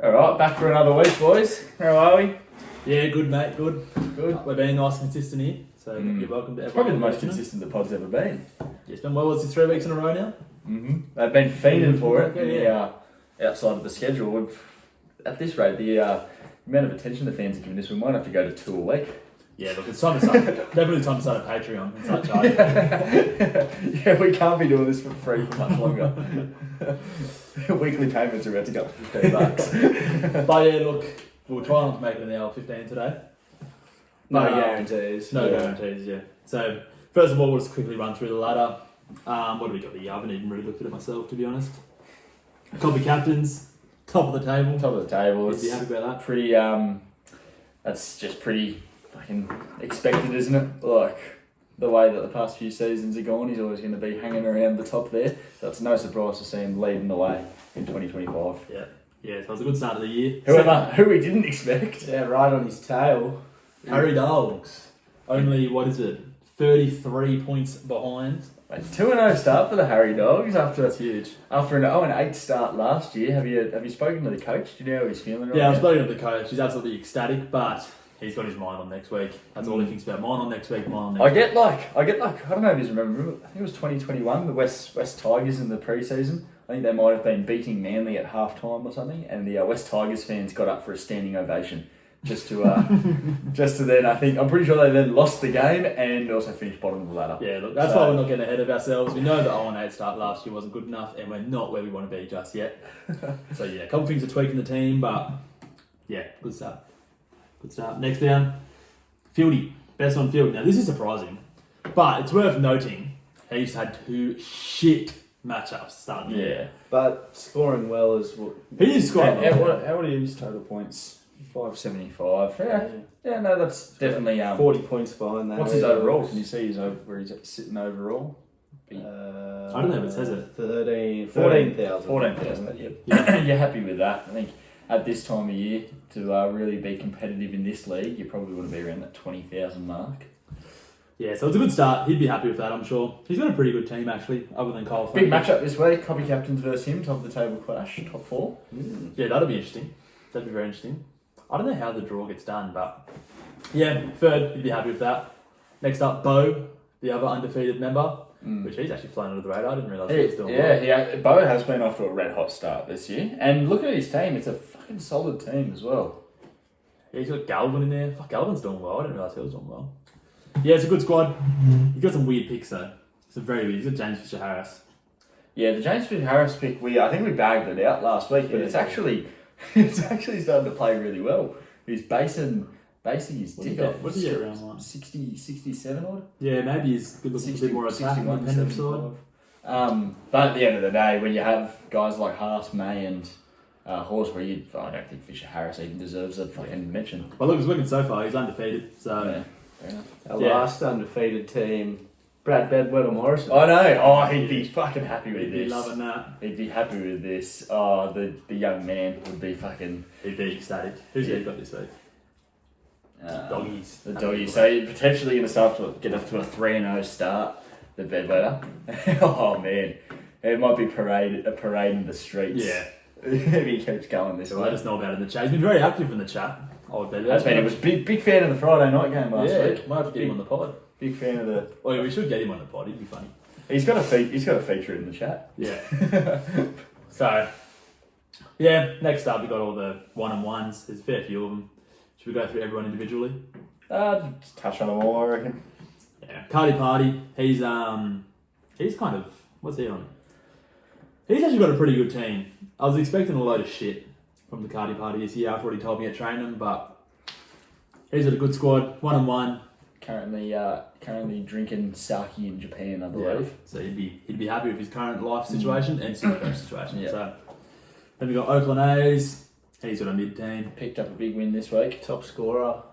All right, back for another week, boys. How are we? Yeah, good, mate. Good. We're being nice and consistent here, so you're welcome to everyone. Probably the most consistent the pod's ever been. Yeah, it's been well. It's 3 weeks in a row now. They've been feeding for it. Yeah. Outside of the schedule, at this rate, the amount of attention the fans are giving us, we might have to go to 2 a week. Yeah, look, it's time to start. Definitely time to start a Patreon and start charging. Yeah, we can't be doing this for free for much longer. Weekly payments are about to go up to $15. But yeah, look, we'll try not to make it an hour 15 today. No guarantees. No guarantees, yeah. So, first of all, we'll just quickly run through the ladder. What do we got here? I haven't even really looked at it myself, to be honest. Copy captains, top of the table. Top of the table. You'd be happy about that? Pretty, that's just pretty fucking expected, isn't it? Like, the way that the past few seasons are gone, he's always going to be hanging around the top there. So it's no surprise to see him leading the way in 2025. Yeah. Yeah, so it was a good start of the year. Who we didn't expect. Yeah, right on his tail. Harry Dogs. Only, 33 points behind. 2-0 start for the Harry Dogs That's huge. after an 0-8 start last year. Have you spoken to the coach? Do you know how he's feeling right Yeah, I've now? spoken to the coach. He's absolutely ecstatic, but he's got his mind on next week. That's all he thinks about. Mine on next week, mine on next I week. get like I don't know if you remember. I think it was 2021, the West Tigers in the pre-season. I think they might have been beating Manly at halftime or something, and the West Tigers fans got up for a standing ovation just to then. I'm pretty sure they then lost the game and also finished bottom of the ladder. Yeah, look, that's why we're not getting ahead of ourselves. We know the 0-8 start last year wasn't good enough, and we're not where we want to be just yet. So yeah, a couple of things are tweaking the team, but yeah, good start. Good start. Next down, Fieldy. Best on field. Now this is surprising, but it's worth noting he's had 2 shit matchups starting the year. But scoring well is what. He is scoring well. How would he use total points? 575. Yeah, no, that's definitely 40 points behind that. What's his overall? Can you see where he's sitting overall? I don't know if it says it. 14,000. 14,000. Yeah. You're happy with that? I think at this time of year to really be competitive in this league, you probably want to be around that 20,000 mark. Yeah, so it's a good start. He'd be happy with that, I'm sure. He's got a pretty good team, actually, other than Cole. Big matchup this week. Copy captains versus him. Top of the table clash. Top 4. Yeah, that'll be interesting. That'd be very interesting. I don't know how the draw gets done, but yeah, third, you'd be happy with that. Next up, Bo, the other undefeated member, which he's actually flown under the radar. I didn't realise he was doing well. Yeah, Bo has been off to a red hot start this year. And looking at his team, it's a fucking solid team as well. Yeah, he's got Galvin in there. Fuck, Galvin's doing well. I didn't realise he was doing well. Yeah, it's a good squad. He's got some weird picks though. It's a very weird. He's got James Fisher-Harris. Yeah, the James Fisher-Harris pick, I think we bagged it out last week, but it's actually starting to play really well. He's basing his tick off. What's he get around like? 60, 67 odd? Yeah, maybe he's good looking a bit more attack on the defensive side. But at the end of the day, when you have guys like Haas, May and Horsbury, I don't think Fisher-Harris even deserves a fucking mention. Well, look, he's looking so far. He's undefeated. So Yeah, fair enough. Our last undefeated team, Brad Bedwetter Morrison. I know. Oh, he'd be fucking happy with he'd this. be loving that. He'd be happy with this. Oh, the young man would be fucking... He'd be ecstatic. Who's he got this week? Doggies. The doggies. So you're potentially going to get off to a 3-0 start, the Bedwetter. Oh, man. It might be a parade in the streets. Yeah. If he keeps going this So way. let us know about it in the chat. He's been very active in the chat. Oh, That's been, he was big fan of the Friday night game last week. Might have to get him on the pod. Big fan of the... Oh, yeah, we should get him on the pod. He'd be funny. He's got a feature in the chat. Yeah. So, yeah, next up we got all the 1-on-1s. There's a fair few of them. Should we go through everyone individually? Just touch on them all, I reckon. Yeah. Cardi Party. He's kind of... What's he on? He's actually got a pretty good team. I was expecting a load of shit from the Cardi Party this year after what he told me at training, but he's got a good squad. 1-on-1. Currently drinking sake in Japan, I believe. Yeah. So he'd be happy with his current life situation and Supercoach situation. Yeah. So then we got Oakland A's. He's got a mid-team. Picked up a big win this week. Top scorer.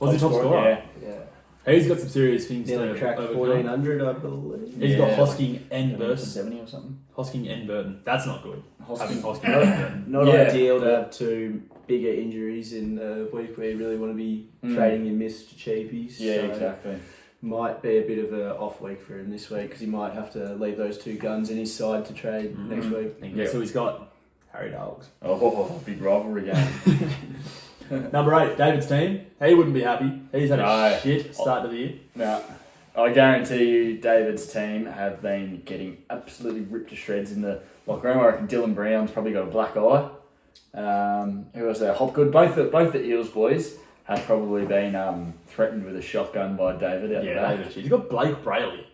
Was he top scorer? Yeah. He's got some serious things Nearly to cracked overcome. 1,400, I believe. He's got Hosking and Burton. 70 or something. Hosking and Burton. That's not good. Having Hosking. Hosking and Burton. Not Yeah. ideal to have 2 bigger injuries in the week where you really want to be trading your missed cheapies. Yeah, so exactly. Might be a bit of an off week for him this week because he might have to leave those 2 guns in his side to trade next week. And guess who he's got? Harry Dogs. Oh, big rivalry game. Number 8, David's team. He wouldn't be happy. He's had a No. shit start to the year. Now, I guarantee you, David's team have been getting absolutely ripped to shreds in the locker room. I reckon Dylan Brown's probably got a black eye. Who was there? Hopgood. Both the Eels boys have probably been threatened with a shotgun by David out the Yeah, back. David. He's got Blake Brayley.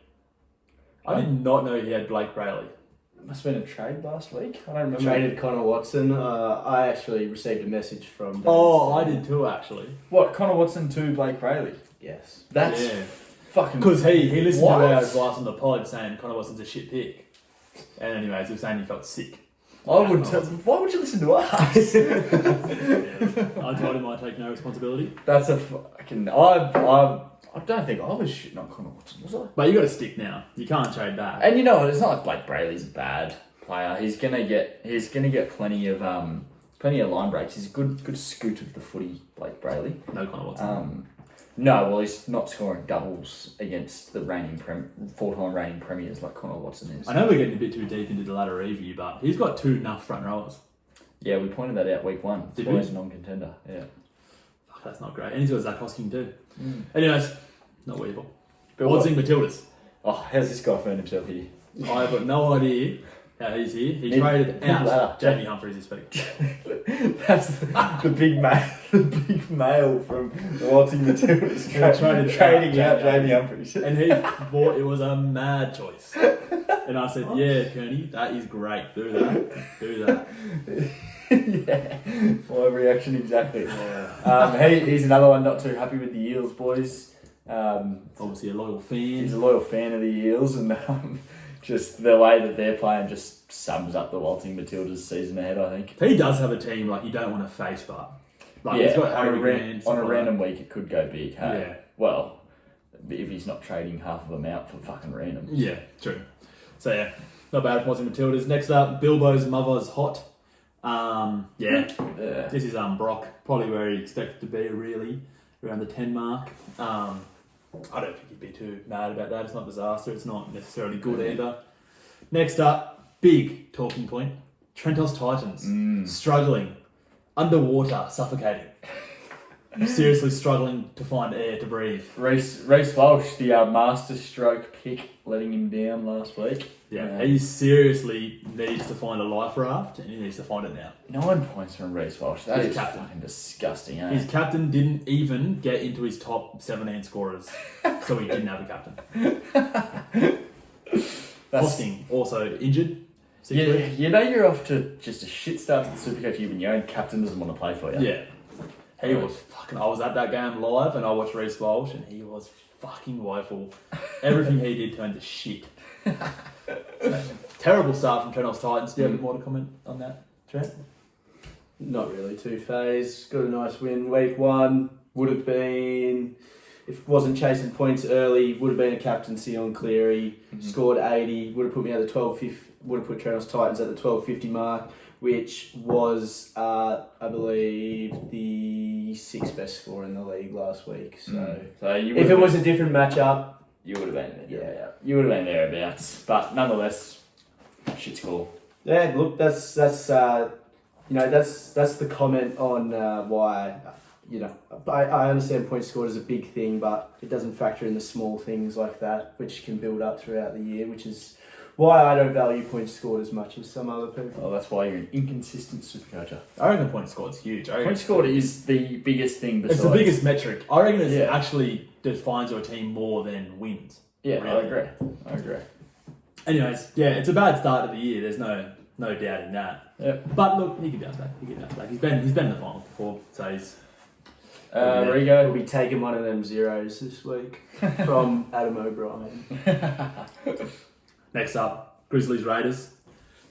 I did not know he had Blake Brayley. Must have been a trade last week. I don't remember. Traded Connor Watson. I actually received a message from David's Oh, I team. did too, actually. What? Connor Watson to Blake Brayley? Yes. That's Yeah. fucking. Because he listened What? to our advice on the pod saying Connor Watson's a shit pick. And anyways, he was saying he felt sick. I would. Why would you listen to us? Yeah. I told him I take no responsibility. That's a fucking. I don't think I was shitting on Connor Watson, was I? But you got to stick now. You can't trade back. And you know what? It's not like Blake Brayley's a bad player. He's gonna get plenty of line breaks. He's a good scoot of the footy, Blake Brayley. No Connor Watson. No, well, he's not scoring doubles against the four-time reigning premiers like Connor Watson is. I know we're getting a bit too deep into the ladder review, but he's got 2 enough front rowers. Yeah, we pointed that out week 1. Did Always we? a non-contender. Yeah. Fuck, that's not great. And he's got Zach Hosking too. Mm. Anyways, not Weevil. But Watsing Matildas. Oh, how's this guy found himself here? I've got no idea how he's here. He Mid- traded mid-ladder. out Jamie Humphries this week. That's the big male from the Waltzing Matildas trading out Jamie Humphries. And he thought it was a mad choice. And I said, yeah, Kearney, that is great. Do that. Yeah, my reaction exactly. He's another one not too happy with the Eels boys. Obviously a loyal He's fan. a loyal fan of the Eels, and just the way that they're playing just sums up the Waltzing Matildas season ahead, I think. He does have a team like you don't want to face, but like he's got Harry Grant. on a stuff random week it could go big. Hey? Yeah. Well, if he's not trading half of them out for fucking random. Yeah, true. So yeah, not bad for Watson Matildas. Next up, Bilbo's mother's hot. Yeah, Yeah. this is Brock, probably where he expected to be, really, around the 10 mark. I don't think he'd be too mad about that. It's not disaster. It's not necessarily good either. Next up, big talking point. Trentos Titans. Struggling. Underwater. Suffocating. Seriously struggling to find air to breathe. Reece Walsh, the master stroke pick, letting him down last week. Yeah, he seriously needs to find a life raft and he needs to find it now. 9 points from Reece Walsh. That He's is captain. fucking disgusting, eh? His captain didn't even get into his top 17 scorers, so he didn't have a captain. Hosking, also injured. You know you're off to just a shit start to the Supercoach even your own captain doesn't want to play for you. Yeah. He was fucking... I was at that game live and I watched Reece Walsh and he was fucking woeful. Everything he did turned to shit. So, terrible start from Trentos Titans. Do you have a bit more to comment on that, Trent? Not really too phased. Got a nice win week 1. Would have been, if it wasn't chasing points early, would have been a captaincy on Cleary. Scored 80. Would have put me at the 12.50. Would have put Trentos Titans at the 12.50 mark, which was, I believe, the 6th best score in the league last week. So, if it was a different matchup, you would have been there. yeah. You would have been thereabouts. But nonetheless, shit score. Yeah, look, that's the comment on why, I understand points scored is a big thing, but it doesn't factor in the small things like that, which can build up throughout the year, which is why I don't value points scored as much as some other people. Well, that's why you're an inconsistent Supercoacher. I reckon point scored is huge. Point scored is the biggest thing besides... It's the biggest metric. I reckon it Yeah. actually defines your team more than wins. Yeah, Really. I agree. Anyways, yeah, it's a bad start to the year. There's no doubting that. Yep. But look, he can bounce back. He's been in the finals before, so he's... We'll Rigo. be taking one of them zeros this week from Adam O'Brien. Next up, Grizzlies Raiders.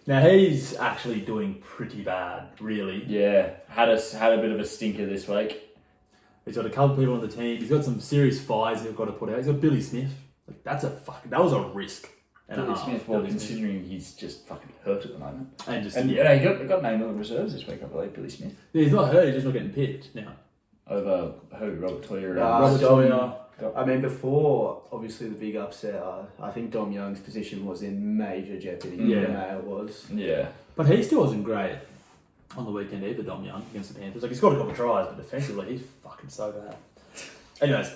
Now he's actually doing pretty bad, really. Yeah, had a bit of a stinker this week. He's got a couple of people on the team. He's got some serious fires he's got to put out. He's got Billy Smith. Like that was a risk. And Billy a half. Smith, well, Billy Smith. considering he's just fucking hurt at the moment. And just And yeah, he got named on the reserves this week, I believe, Billy Smith. he's not hurt. He's just not getting picked now. Over who? Robert Toyer. Robert Toyer. I mean, before, obviously, the big upset, I think Dom Young's position was in major jeopardy. Yeah. Mayo was. Yeah. But he still wasn't great. on the weekend either, Dom Young, against the Panthers. Like, he's got a couple of tries, but defensively, he's fucking so bad. Anyways,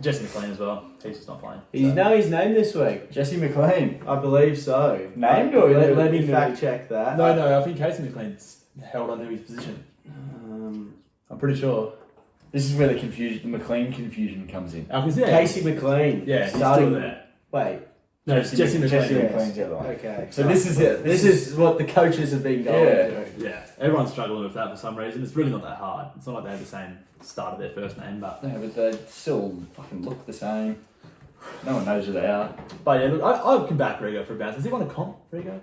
Jesse McLean as well. He's just not playing. You know his name this week? Jesse McLean. I believe so. Named or let me fact check that. No, I think Casey McLean's held onto his position. I'm pretty sure. This is where the McLean confusion comes in. Casey McLean. Yeah, he's starting still there. Wait. No, it's Jesse McLean. Jesse McLean's the other one. Okay. So this is it. This is what the coaches have been going through. Yeah, everyone's struggling with that for some reason. It's really not that hard. It's not like they have the same start of their first name, but... No, but they still fucking look the same. No one knows who they are. But yeah, look, I can back Rigo for a bounce. Has he won a comp, Rigo?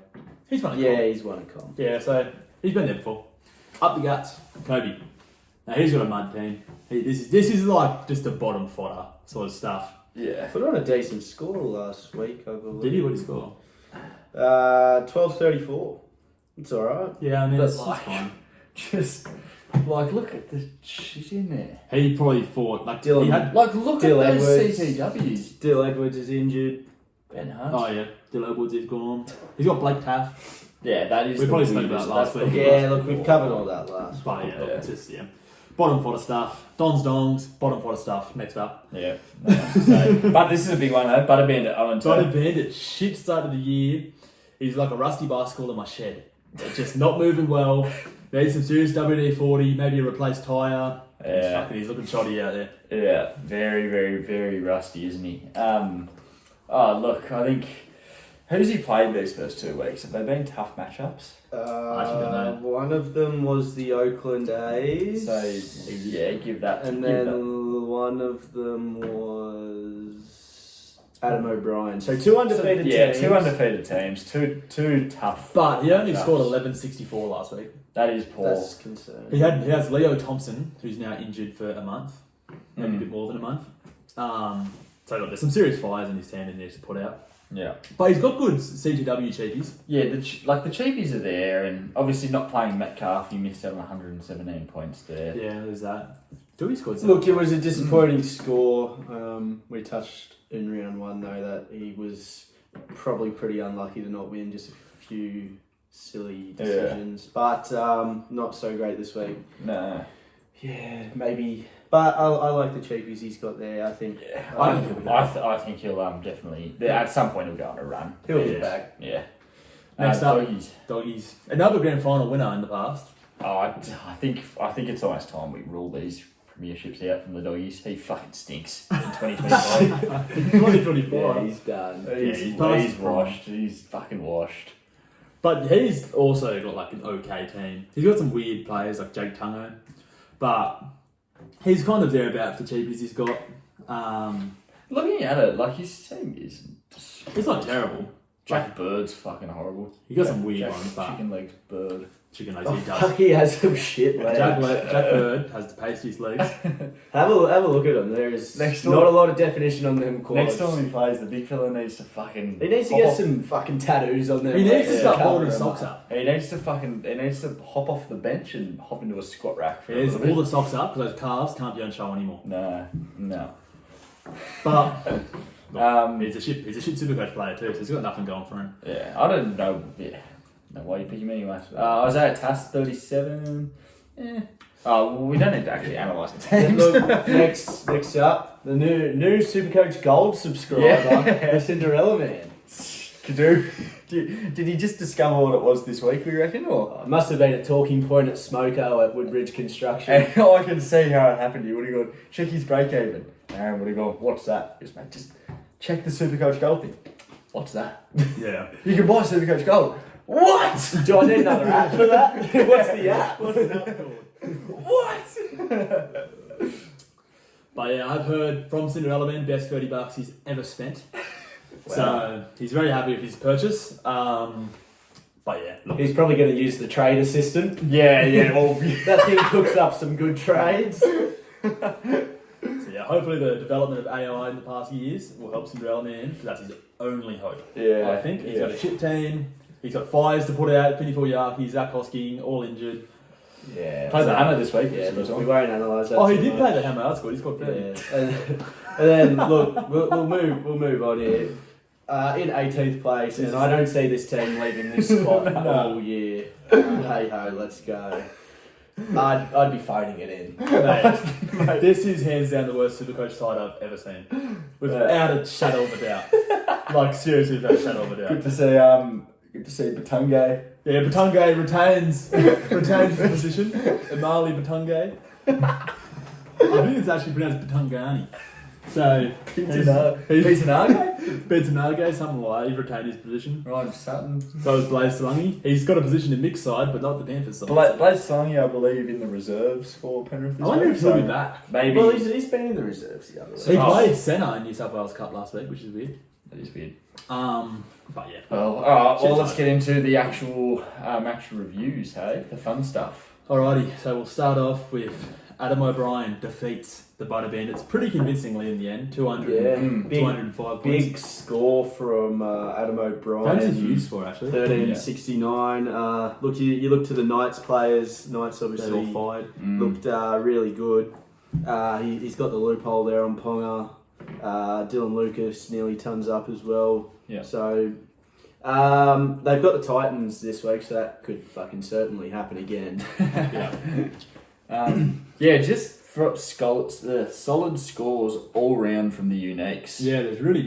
He's won a comp. Yeah, he's won a comp. Yeah, so he's been there before. Up the guts, Kobe. Now he's got a mud team. This is like just a bottom fodder sort of stuff. Yeah. Put on a decent score last week, I believe. Did he? What did he score? 12:34. It's alright. Yeah, I mean, But it's like- fine. Just like look at the shit in there. He probably thought like Dylan- he had. Like look Dill at those Edwards. CTWs. Dill Edwards is injured. Ben Hunt. Oh yeah, Dylan Woods is gone. He's got Blake Taff. Yeah, that is. We the probably spoke weirdest- about last that's the week. Yeah, weirdest look, we've ball. covered all that last. But yeah, look, Yeah. it's just bottom fodder stuff. Don's dongs, bottom fodder stuff. Next up, Yeah. No, but this is a big one though. Butter Bandit 0-2. Butter Bandit, shit start of the year. He's like a rusty bicycle in my shed. It's just not moving well. Needs some serious WD-40, maybe a replaced tyre. Yeah. He's looking shoddy out there. Yeah, very, very, very rusty, isn't he? Oh, look, I think. Who's he played these first 2 weeks? Have they been tough matchups? I actually don't know. One of them was the Oakland A's. So, yeah, give that. And give then that. one of them was Adam O'Brien. So two undefeated Yeah, teams. 2 undefeated teams, two tough. But he only matchups. scored 11.64 last week. That is poor. That's concerning. He has Leo Thompson, who's now injured for a month, maybe a Mm. bit more than a month. So look, there's some serious fires in his team that he needs to put out. Yeah. But he's got good CGW cheapies. Yeah, the cheapies are there, and obviously not playing Metcalf, you missed out on 117 points there. Yeah, there's that. Dewey scored some. Look, it was a disappointing score. We touched in round one, though, that he was probably pretty unlucky to not win, just a few silly decisions. But not so great this week. No. Yeah, maybe. But I like the cheapies he's got there, I think. Yeah, I I think he'll definitely at some point he'll go on a run. He'll Yeah. be back. Yeah. Next up. Doggies. Doggies. Another grand final winner in the past. Oh, I think it's almost time we rule these premierships out from the Doggies. He fucking stinks in 2025. 2024. Yeah, he's done. he's past he's his prime. washed. He's fucking washed. But he's also got like an okay team. He's got some weird players like Jake Tungo. But he's kind of thereabouts the cheapies he's got. Looking at it, like his team is. It's not terrible. Jack Bird's fucking horrible. He got some weird Jack, ones, but Chicken legs Bird. chicken legs Oh, he does. fuck, he has some shit, man. Jack Bird has the pastiest legs. Have a look at him. There's Next not door. a lot of definition on them quads. Next time he plays, the big fella needs to fucking. He needs to hop get off- some fucking tattoos on them. He needs to Yeah. start Cover holding his him socks up. up. He needs to hop off the bench and hop into a squat rack for He a needs little all bit. the socks up because those calves can't be on show anymore. No. But He's he's a shit Supercoach player too, so he's got nothing going for him. Yeah, I don't know. Yeah, know why you pick him anyway. Isaiah Tass 37. Yeah. Oh, well, we don't need to actually analyse the teams. Look, next up, the new Supercoach Gold subscriber, Yeah. the Cinderella Man. Kadoo. Did he just discover what it was this week, we reckon? Or? It must have been a talking point at Smoko at Woodbridge Construction. And I can see how it happened. He would have gone, check his break even. Aaron would have gone, what's that? He goes, mate, just check the Supercoach Gold thing. What's that? Yeah. You can buy Supercoach Gold. What? Do I need another app for that? What's the app? What? But yeah, I've heard from Cinderella Man, best $30 he's ever spent. So he's very happy with his purchase. But yeah, look. He's probably going to use the trade assistant. Yeah, well, That thing cooks up some good trades. So yeah, hopefully the development of AI in the past years will help Cinderella Man, because that's his only hope. yeah. I think he's got a shit team. He's got fires to put out. Finny Yaki, Zach Hosking, all injured. Yeah. Played the hammer this week. Yeah, which was look, we on. won't analyse that. Oh, he too did much. play the hammer. That's good. He's got 30. Yeah, and then look, we'll move on here. In 18th place, and I don't see this team leaving this spot all year. hey ho, let's go. I'd be phoning it in. Mate, this is hands down the worst Supercoach side I've ever seen. Without a shadow of a doubt. Like, seriously, without a shadow of a doubt. Good to see Batunga. Yeah, Batunga retains his position. Emali Batunga. I think it's actually pronounced Batungani. So, Bentonage, something like that. He's retained his position. Ryan Sutton. So is Blaze Salungi. He's got a position in mixed side, but not the Panthers side. Blaze Salungi, I believe, in the reserves for Penrith. I wonder if he'll be back. Maybe. Well, he's been in the reserves the other week. He played centre in New South Wales Cup last week, which is weird. That is weird. But yeah. Well, alright, well, let's get into the actual match reviews, hey? The fun stuff. Alrighty, so we'll start off with Adam O'Brien defeats the Butter Bandits pretty convincingly in the end. 205 points. Big score from Adam O'Brien. That's a huge score, actually. 1369. Look, you look to the Knights players. Knights They're obviously all fired. looked really good. He's got the loophole there on Ponga. Dylan Lucas nearly tons up as well. Yeah. So they've got the Titans this week, so that could fucking certainly happen again. Just for solid scores all round from the uniques. Yeah, there's really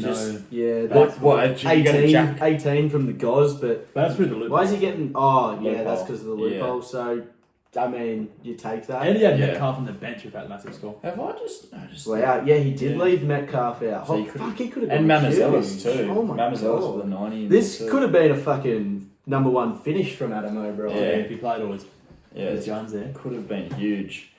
What, 18 from the Goz, but That's through the loophole. why is he getting? Oh, yeah, Loophole. that's because of the loophole. So, I mean, you take that. And he had Metcalf on the bench with that massive score. Have I just noticed? Well, yeah, he did Yeah. leave Metcalf out. So Oh, he could- fuck, he could have And been Mamazelos huge. too. Oh my Mamazelos God. with a 90. in This there too. could have been a fucking number one finish from Adam O'Brien. Yeah, if he played always Yeah, with Jones there. could have been huge.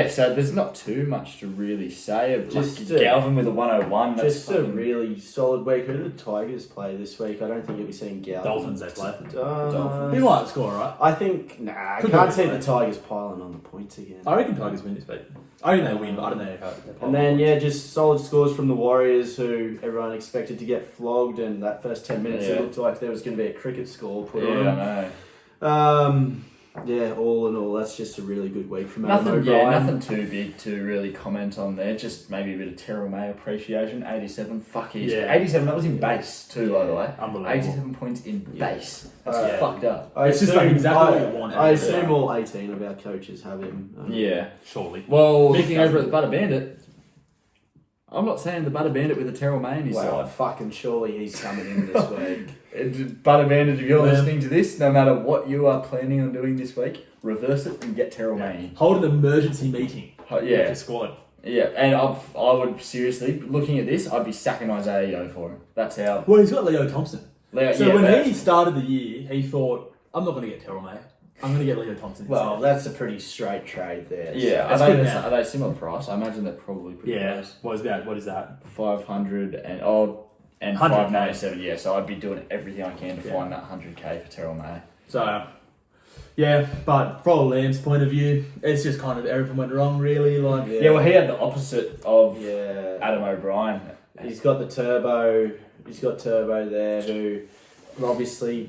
So there's not too much to really say. Just Just Galvin with a 101. That's Just a really solid week. Who did the Tigers play this week? I don't think you'll be seeing Gal. Dolphins they play. Dolphins. He might score, right? I think, I Could can't be, see right? the Tigers piling on the points again. I reckon Tigers win this week. I think they win, but I don't know how they And then, just solid scores from the Warriors, who everyone expected to get flogged, and that first 10 minutes it looked like there was going to be a cricket score put on them. I know. All in all, that's just a really good week from Adam O'Brien. Nothing too big to really comment on there. Just maybe a bit of Terrell May appreciation. 87. Fuck he's 87. That was in base too, by the way. Unbelievable. 87 points in base. That's fucked up. I It's just like exactly what you want. I assume all 18 of our coaches have him. Surely. Well, Mick looking over at the Butter Bandit, I'm not saying the Butter Bandit with the Terrell May in his Well, side. fucking surely he's coming in this week. Butter Bandit, if you're Yeah. listening to this, no matter what you are planning on doing this week, reverse it and get Terrell May in. Hold an emergency meeting with Yeah, the squad. yeah, and I would seriously, looking at this, I'd be sacking Isaiah Yeo for him. That's how. Well, he's got Leo Thompson. Leo, So yeah, when but- he started the year, he thought, I'm not going to get Terrell May. I'm going to get Leo Thompson. Well, instead." that's a pretty straight trade there. Yeah, That's are good they, now. are they similar price? I imagine they're probably pretty Yeah. close. What is that? 500 and 100K. 597. Yeah, so I'd be doing everything I can to Yeah. find that 100k for Terrell May. So, yeah, but from Lamb's point of view, it's just kind of everything went wrong, really. Like, Yeah, well, he had the opposite of Yeah. Adam O'Brien. He's got the turbo. He's got Turbo there, who obviously,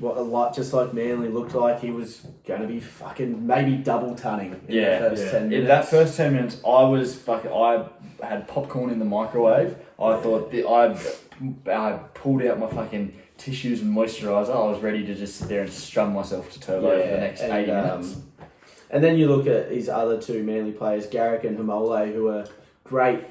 just like Manly, looked like he was going to be fucking maybe double tunning in Yeah, the first 10 In minutes. that first 10 minutes, I had popcorn in the microwave. I thought I pulled out my fucking tissues and moisturiser. I was ready to just sit there and strum myself to Turbo for the next 80 minutes. And then you look at his other two Manly players, Garrick and Hamole, who are great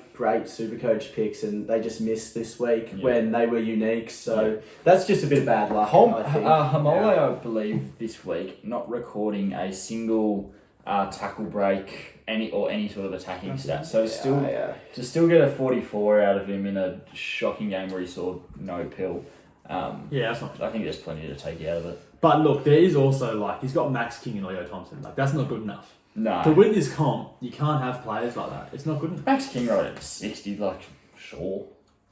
Supercoach picks, and they just missed this week when they were unique. So that's just a bit of bad luck, I think. Hamole, I believe, this week, not recording a single tackle break, any sort of attacking stat. So to still get a 44 out of him in a shocking game where he saw no pill. yeah, that's not. I think there's plenty to take out of it. But look, there is also, like, he's got Max King and Leo Thompson. Like, that's not good enough. No. To win this comp, you can't have players like that. It's not good enough. Max King rode at 60, like, sure.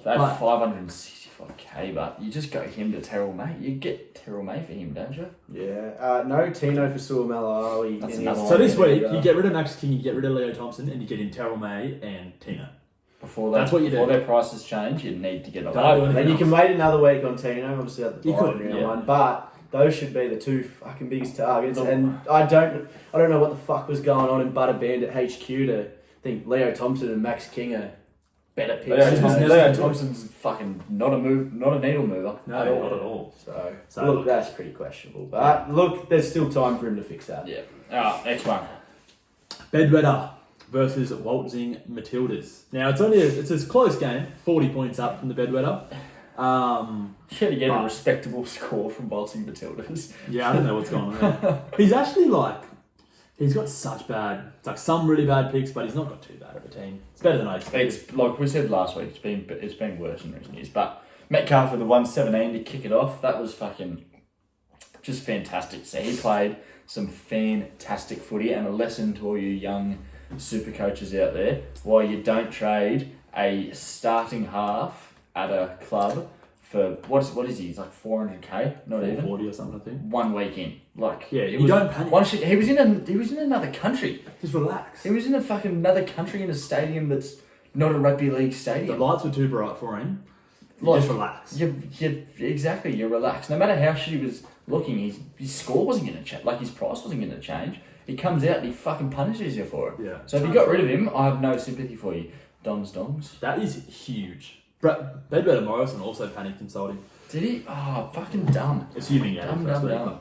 They had But- 565k, but you just go him to Terrell May. You get Terrell May for him, don't you? Yeah. No Tino for Suamalawi. That's in another his So one. this week, either. you get rid of Max King, you get rid of Leo Thompson, and you get in Terrell May and Tino. Before their prices change, you need to get on. Can't do anything Then you else. can wait another week on Tino, obviously at the You bye could, round yeah. one, but those should be the two fucking biggest targets. No. And I don't know what the fuck was going on in Butter Bandit HQ to think Leo Thompson and Max King are better picks. Leo Thompson's fucking not a needle mover. No, at all. not at all. So look, that's pretty questionable. But look, there's still time for him to fix that. Yeah. Alright, next one. Bedwetter versus Waltzing Matildas. Now it's a close game, 40 points up from the Bedwetter. He had to get a respectable score from Bolting Matildas. Yeah, I don't know what's going on there. He's actually he's got some really bad picks, but he's not got too bad of a team. It's better than I expected. It's like we said last week. It's been worse in recent years. But Metcalf with the 117 to kick it off. That was fucking just fantastic. So he played some fantastic footy, and a lesson to all you young super coaches out there: why you don't trade a starting half at a club for what is he? He's like 400k, not even 40 or something, I think. 1 week in. Like don't panic. He was in another country. Just relax. He was in a fucking another country in a stadium that's not a rugby league The stadium. lights were too bright for him. Like, Just relax. Exactly, you're relaxed. No matter how shit he was looking, his score wasn't going to change. Like, his price wasn't going to change. He comes out and he fucking punishes you for it. Yeah. So if you got rid of him, I have no sympathy for you. Dongs. That is huge. Bedwetter Morrison also panicked and sold him. Did he? Oh, fucking dumb. Assuming Dumb.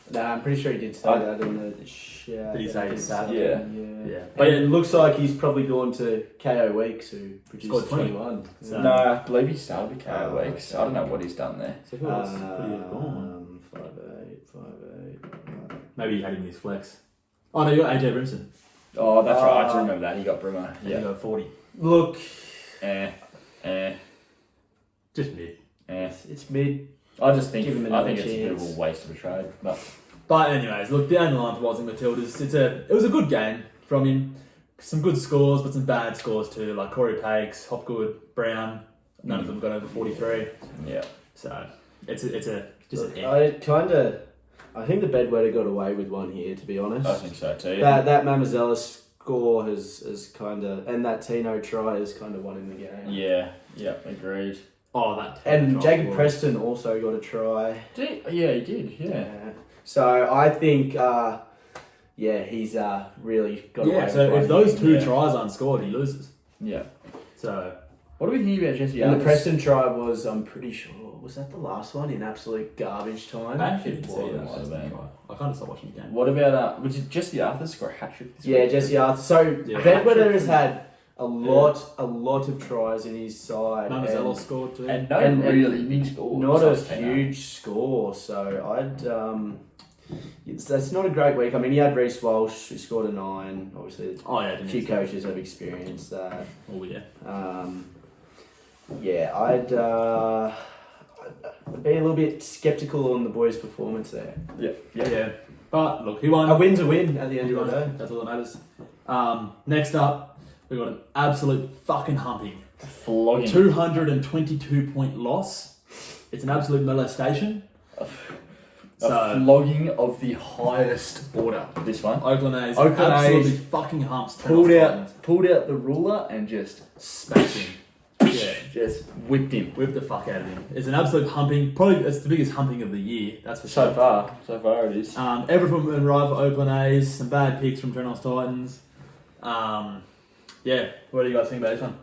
Nah, I'm pretty sure he did say that in the show. Did he say that? Yeah. Yeah. But it looks like he's probably gone to KO Weeks, who produced Scored 20. 21. So- No, I believe he started with KO Weeks. I don't know what he's done there. So who else could he have gone? 5'8". Maybe he had him in his flex. Oh no, you got AJ Brimson. Oh, that's right. I do remember that. He got Brimmer. Yeah. He got 40. Look, Just mid. it's mid. I just think Give him I another think it's a bit of chance. a waste of a trade. But anyways, look, down the line for Waltzing Matildas, it was a good game from him. Some good scores, but some bad scores too, like Corey Pakes, Hopgood, Brown. None of them got over 43. Yeah. So it's an I think the Bedwetter got away with one here, to be honest. I think so too. That Mamazella score has kind of, and that Tino try has kind of won in the game. Yeah, agreed. Oh, that. And drop Jacob score. Preston also got a try. Yeah, he did. Yeah. So I think, he's really got away Yeah, with so one if those here. two tries aren't scored, he loses. Yeah. So What do we think about Jesse And the Arthur? Preston try was, I'm pretty sure, was that the last one in absolute garbage time? I actually didn't It see that was, last man. try. I kind of stopped watching the game. What about was it Jesse Arthur score a hat trick? Yeah, Jesse Arthur. So Yeah. Bedwetter has had a lot of tries in his side. Mamazella and scored too. And no And- really big score. not a besides Tino. huge score, so that's not a great week. I mean, he had Reece Walsh, who scored a 9. Obviously, Oh yeah, a didn't few he? coaches have experienced that. Oh yeah. I'd be a little bit sceptical on the boys' performance there. Yeah. But look, he won. A win's a win at the end of the day. That's all that matters. Next up, we got an absolute fucking humping. Flogging. 222-point loss. It's an absolute molestation. A So flogging of the highest order. This one. Oakland A's Oakland absolutely A's fucking humps. Pulled Titans. out the ruler and just Smashed him. Yeah. just whipped him. Whipped the fuck out of him. It's an absolute humping. Probably it's the biggest humping of the year. That's for So sure. far it is. Everything went right for Oakland A's. Some bad picks from Trenos Titans. Yeah. What do you guys think about this one?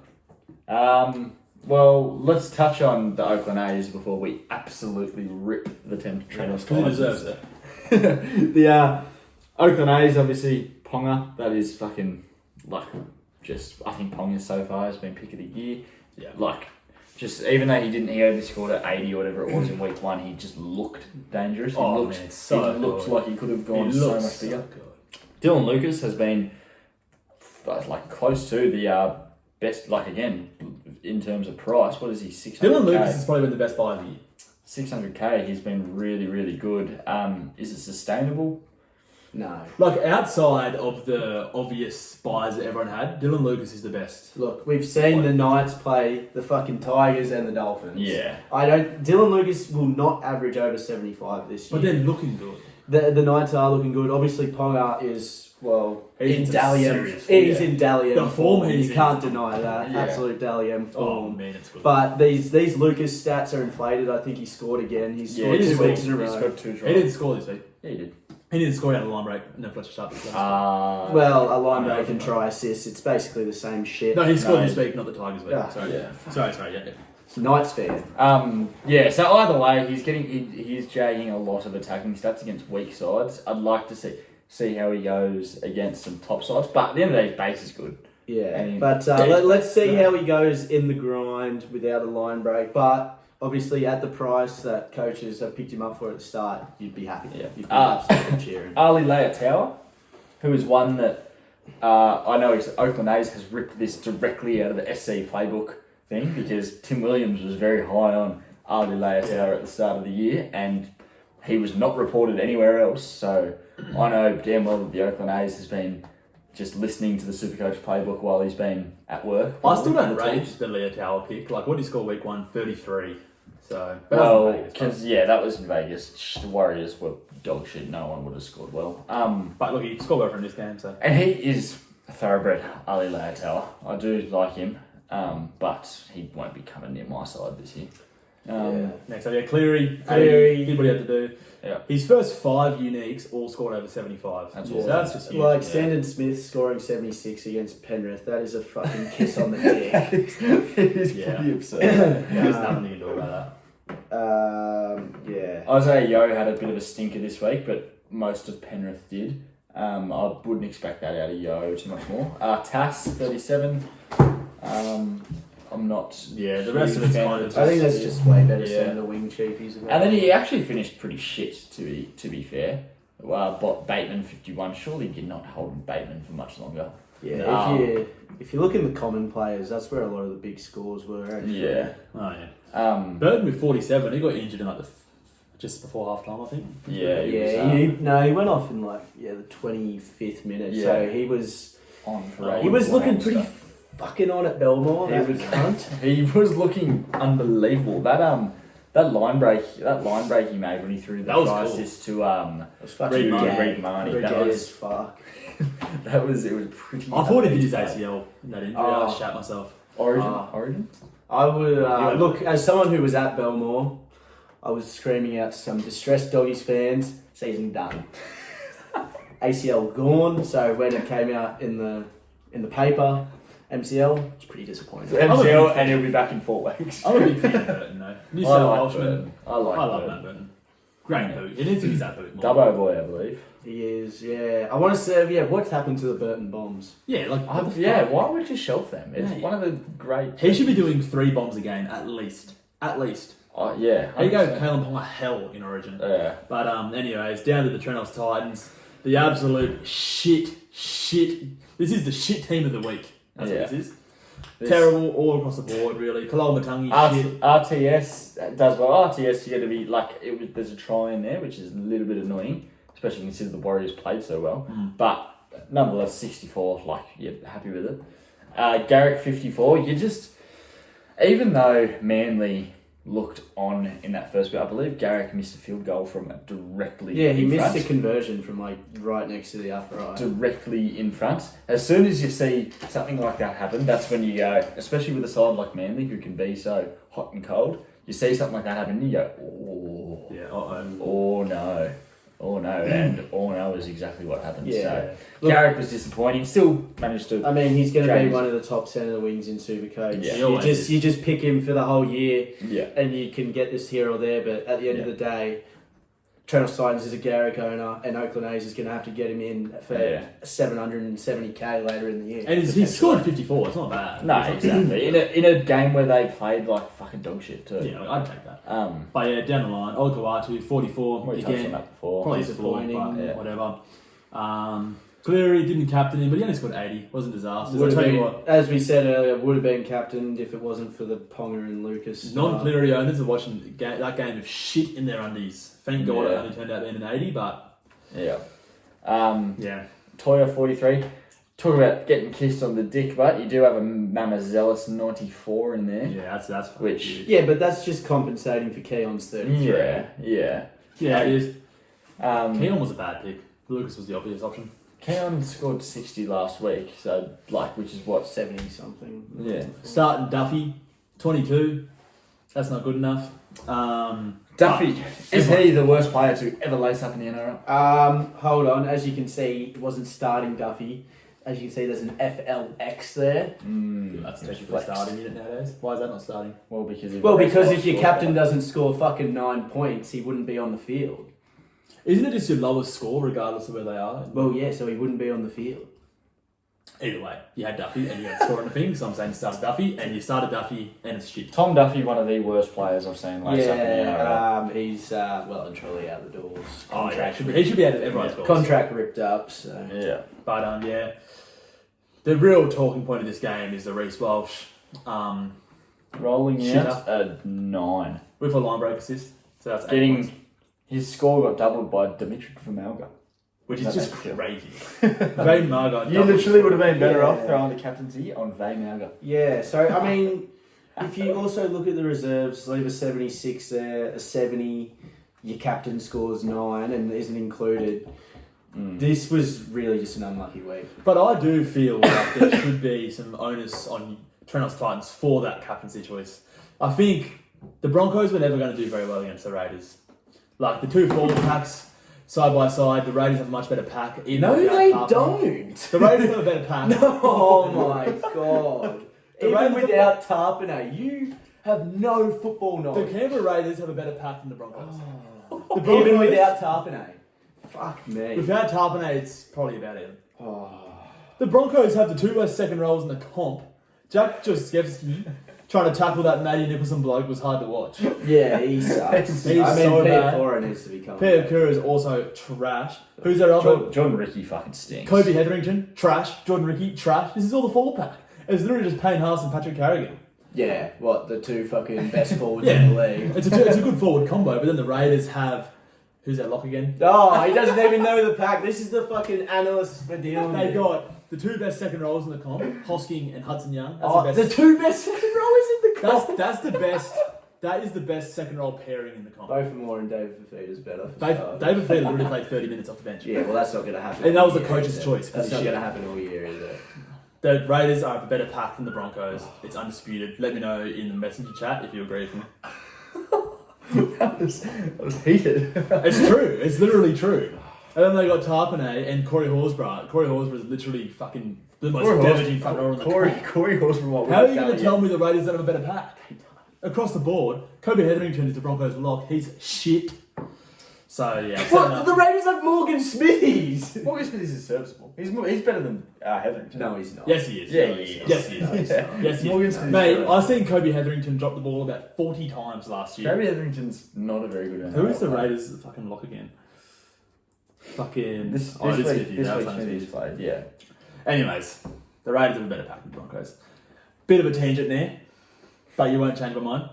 Well, let's touch on the Oakland A's before we absolutely rip the Trenos Who deserves it? The Oakland A's, obviously, Ponga. That is fucking, I think Ponga so far has been pick of the year. Yeah. Even though he only scored at 80 or whatever it was in week 1, he just looked dangerous. He looked like he could have gone so much bigger. Dylan Lucas has been close to the best, again, in terms of price. What is he, 600K? Dylan Lucas has probably been the best buy of the year. 600K, he's been really, really good. Is it sustainable? No. Outside of the obvious buys that everyone had, Dylan Lucas is the best. Look, we've seen the Knights play the fucking Tigers and the Dolphins. Yeah. Dylan Lucas will not average over 75 this year. But they're looking good. The Knights are looking good. Obviously, Ponga is, He's in in Dally M. serious form. He's in Dally M The form he's You in. can't deny that. Yeah. Absolute Dally M Oh form. man, it's good. But these Lucas stats are inflated. I think he scored again. He scored he 2 scored. weeks in a He's row. got 2 he tries. didn't score this week. Yeah, he did. He didn't score out of the line break, and then Fletcher Sharp. Well, a line no, break and try assist. It's basically the same shit. No, he scored No. this week, not the Tigers week. Yeah. Sorry. Yeah. Sorry, yeah. Knights fan. Yeah, so either way, he's jagging a lot of attacking stats against weak sides. I'd like to see how he goes against some top sides, but at the end of the day, his base is good. Yeah, And but let's see how he goes in the grind without a line break. But obviously, at the price that coaches have picked him up for at the start, you'd be happy. Yeah. You'd be absolutely cheering. Ali Leao, who is one that I know Oakland A's has ripped this directly out of the SC playbook thing because Tim Williams was very high on Ali Leao at the start of the year and he was not reported anywhere else. So I know damn well that the Oakland A's has been just listening to the Supercoach playbook while he's been at work. I still don't rate the Leo Tower pick. Like, what did he score week 1? 33. So, that Well, was in Vegas, because that was in Vegas. The Warriors were dog shit. No one would have scored well. but look, he scored well from this game, so. And he is a thoroughbred, Ali Leao. I do like him, but he won't be coming near my side this year. Next up, Cleary. Cleary. Did what he had to do. Yeah. His first 5 uniques all scored over 75. That's So awesome. that's just huge. Like Sandon Smith scoring 76 against Penrith, that is a fucking kiss on the dick. it is Yeah. pretty absurd. There's nothing you can do about Yeah. Isaiah Yeo had a bit of a stinker this week, but most of Penrith did. I wouldn't expect that out of Yeo too much more. Tass, 37. I'm not. that. Yeah, the rest of it's kind of. I think that's just way better Yeah. than the wing cheapies. And then he actually finished pretty shit, to be fair. Bateman 51. Surely did not hold Bateman for much longer. Yeah, if you look in the common players, that's where a lot of the big scores were. Actually. Yeah. Oh, yeah. Burton with 47, he got injured in like just before half time, I think. Yeah. He went off in the 25th minute. Yeah. So he was On parade. he was looking pretty Stuff. fucking on at Belmore. That cunt. He was looking unbelievable. That line break he made when he threw the That was try cool. assist to It was fucking Reid Marnie. gay. Reid Marnie. Reid That gay was- as fuck. it was pretty. I thought he did his amazing. ACL in that injury. Oh. I shat myself. Origin. I would Yeah. look as someone who was at Belmore. I was screaming out to some distressed Doggies fans, "Season done." ACL gone. So when it came out in the paper, MCL, it's pretty disappointing. MCL, and he'll be back in 4 weeks. I'm a big fan of Burton, though. New I South like Welshman. Burton. I like I love Burton. Matt Burton. Great boot. He needs to use that boot more. Dubbo boy, I believe. He is, yeah. I want to say, what's happened to the Burton Bombs? Yeah, like, what the Yeah, fuck? why would you shelf them? It's Yeah. one of the great. He should be doing 3 bombs a game, at least. At least. Oh, yeah. There you go, 100%. Kalen Ponga, hell in Origin. Yeah. But anyways, down to the Trenos Titans. The absolute shit. This is the shit team of the week. That's Yeah. what this is. This- Terrible all across the board, really. Kalol Matangi, shit. RTS does well. RTS, you got to be like there's a try in there, which is a little bit annoying, especially considering the Warriors played so well. But nonetheless, 64, like you're happy with it. Garrick 54. You just, even though Manly looked on in that first bit, I believe Garrick missed a field goal from directly. Yeah, he in missed front. a conversion from like right next to the upright. Directly in front. As soon as you see something like that happen, that's when you go, especially with a side like Manly who can be so hot and cold, you see something like that happen, you go, oh, Yeah, oh no. Oh no, and oh no is exactly what happened. Yeah. So Look- Garrick was disappointing, still managed to. I mean, he's going to be James. one of the top centre wings in Supercoach. Yeah. He you always just is. you just pick him for the whole year, Yeah. and you can get this here or there. But at the end of Yeah. the day, Trenos Titans is a Garrick owner, and Oakland A's is going to have to get him in for Yeah. 770k later in the year. And he scored 54, it's not bad. No, It's not- exactly. In a game where they played like fucking dog shit too. Yeah, I'd take that. But But down the line, Olakau'atu, 44, we touched on again, that before. probably Disappointing, disappointing, yeah. whatever. Cleary didn't captain him, but he only scored 80. Wasn't disastrous. Would I'll have tell you been, what, as we said earlier, would have been captained if it wasn't for the Ponga and Lucas. non-Cleary owners are watching that game of shit in their undies. Thank God it Yeah. only turned out being an 80, but Yeah. yeah. Toya 43. Talk about getting kissed on the dick, but you do have a Mamazelis 94 in there. Yeah, that's Which- huge. Yeah, but that's just compensating for Keon's 33. Yeah. Yeah, it is. Keon was a bad pick. Lucas was the obvious option. scored 60 last week, so which is what? 70 something. Yeah. Starting Duffy, 22. That's not good enough. Duffy, is he the worst player to ever lace up in the NRL? Hold on. As you can see, it wasn't starting Duffy. As you can see, there's an FLX there. That's technically flex. starting unit nowadays. Why is that not starting? Well, because if your captain doesn't score fucking 9 points, he wouldn't be on the field. Isn't it just your lowest score regardless of where they are? Well, yeah, so he wouldn't be on the field. Either way, you had Duffy and you had score on the thing, so I'm saying you started Duffy and you started Duffy and it's shit. Tom Duffy, one of the worst players I've seen lace up in the NRL. He's well and truly out the doors. Oh, yeah, he should be out of everyone's goals. Contract ripped up, so... Yeah. But, yeah. The real talking point of this game is the Reece Walsh. Rolling Shit out a 9. With a line break assist. So that's 8 points. His score got doubled by Dimitri Vermelga. Which is That just makes you feel- crazy. Vay Margot. You literally would have been better off Yeah. throwing the captaincy on Vermelga. Yeah, so, I mean, if you also look at the reserves, leave a 76 there, a 70, your captain scores 9 and isn't included. This was really just an unlucky week. But I do feel like there should be some onus on Trentos Titans for that captaincy choice. I think the Broncos were never going to do very well against the Raiders. Like, the two forward packs, side by side, the Raiders have a much better pack. Even No, without they Tarpon. don't. The Raiders have a better pack. Oh my god. The Even Raiders without Tarpane, you have no football The knowledge. Canberra Raiders have a better pack than the Broncos. The Broncos, Even without Tarpane. Fuck me. Without Tarpane, it's probably about it. Oh. The Broncos have the two best second rows in the comp. Jack Jostkowski trying to tackle that Matty Nicholson bloke was hard to watch. Yeah, he sucks. He's I mean, so Peter bad. Cora needs to become. Pierre Kerr is also trash. Who's their other? John Ricky fucking stinks. Kobe Hetherington, trash. Jordan Ricky, trash. This is all the forward pack. It's literally just Payne Haas and Patrick Carrigan. Yeah, what, the two fucking best forwards Yeah. in the league. It's a good forward combo, but then the Raiders have... Who's their lock again? Oh, he doesn't even know the pack. This is the fucking analysts for dealing They with. got the two best second rows in the comp, Hosking and Hudson Young. That's Oh, the the best. two best second rowers in the comp. That's the best. That is the best second row pairing in the comp. Both Moore and David Fafita's better. For starters. David Fleet already played 30 minutes off the bench. Yeah, well, that's not going to happen. And that was all the year, coach's is it? choice, 'cause That's he's not shit. going to happen all year, is it? The Raiders are a better pack than the Broncos. It's undisputed. Let me know in the messenger chat if you agree with me. that was heated. It's true. It's literally true. And then they got Tarpane and Corey Horsburgh. Corey Horsburgh is literally fucking the most damaging front rower in the comp. Corey Horsburgh. What How are you going to tell me the Raiders don't have a better pack? Across the board, Kobe Hetherington is the Broncos' lock. He's shit. So, yeah. What? The Raiders have Morgan Smithies. Morgan Smith is serviceable. He's better than Hetherington. No, he's not. Yes, he is. Yeah, he is. Yes, he is. Yeah. Yes, he Morgan is. Smith is Mate, good. I've seen Kobe Hetherington drop the ball about 40 times last year. Kobe Hetherington's not a very good man. Who is the Raiders' fucking lock again? Fucking... This oh, it is week, 50. this That was week only Smithy's played, yeah. Anyways, the Raiders have a better pack than the Broncos. Bit of a tangent there, but you won't change my mind.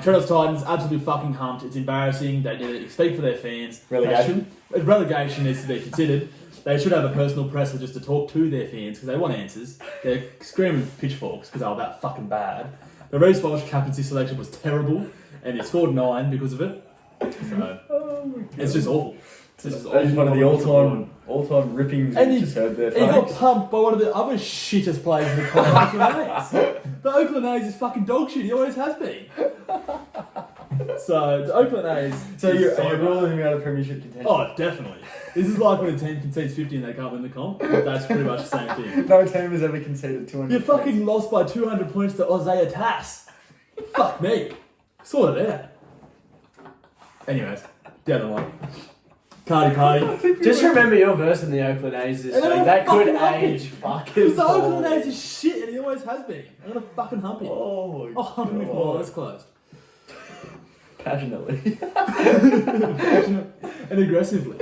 Trentos Titans absolutely fucking humped. It's embarrassing. They need to speak for their fans. Relegation? Relegation needs to be considered. They should have a personal presser just to talk to their fans because they want answers. They're screaming with pitchforks because they were that fucking bad. The Reece Walsh captaincy selection was terrible, and he scored 9 because of it. So it's just awful. It's just That is one of the all-time rippings And we he- just heard there, He got folks. pumped by one of the other shittest players in the comp, Oakland A's. The Oakland A's is fucking dog shit. He always has been. So the Oakland A's. So is you're bad. ruling him out of premiership contention? Oh, definitely. This is like when a team concedes 50 and they can't win the comp. That's pretty much the same thing. No team has ever conceded 200 You fucking lost by 200 points to Isaiah Tass. Fuck me. Sort it out. Anyways, down the line. Cardi party. Just remember your verse in the Oakland A's this And week. I'm That could fucking happy. age fucking. Because the Oakland poorly. A's is shit and he always has been. I'm gonna fucking hump him. Oh my I'll hump him before all that's closed. Passionately. And aggressively.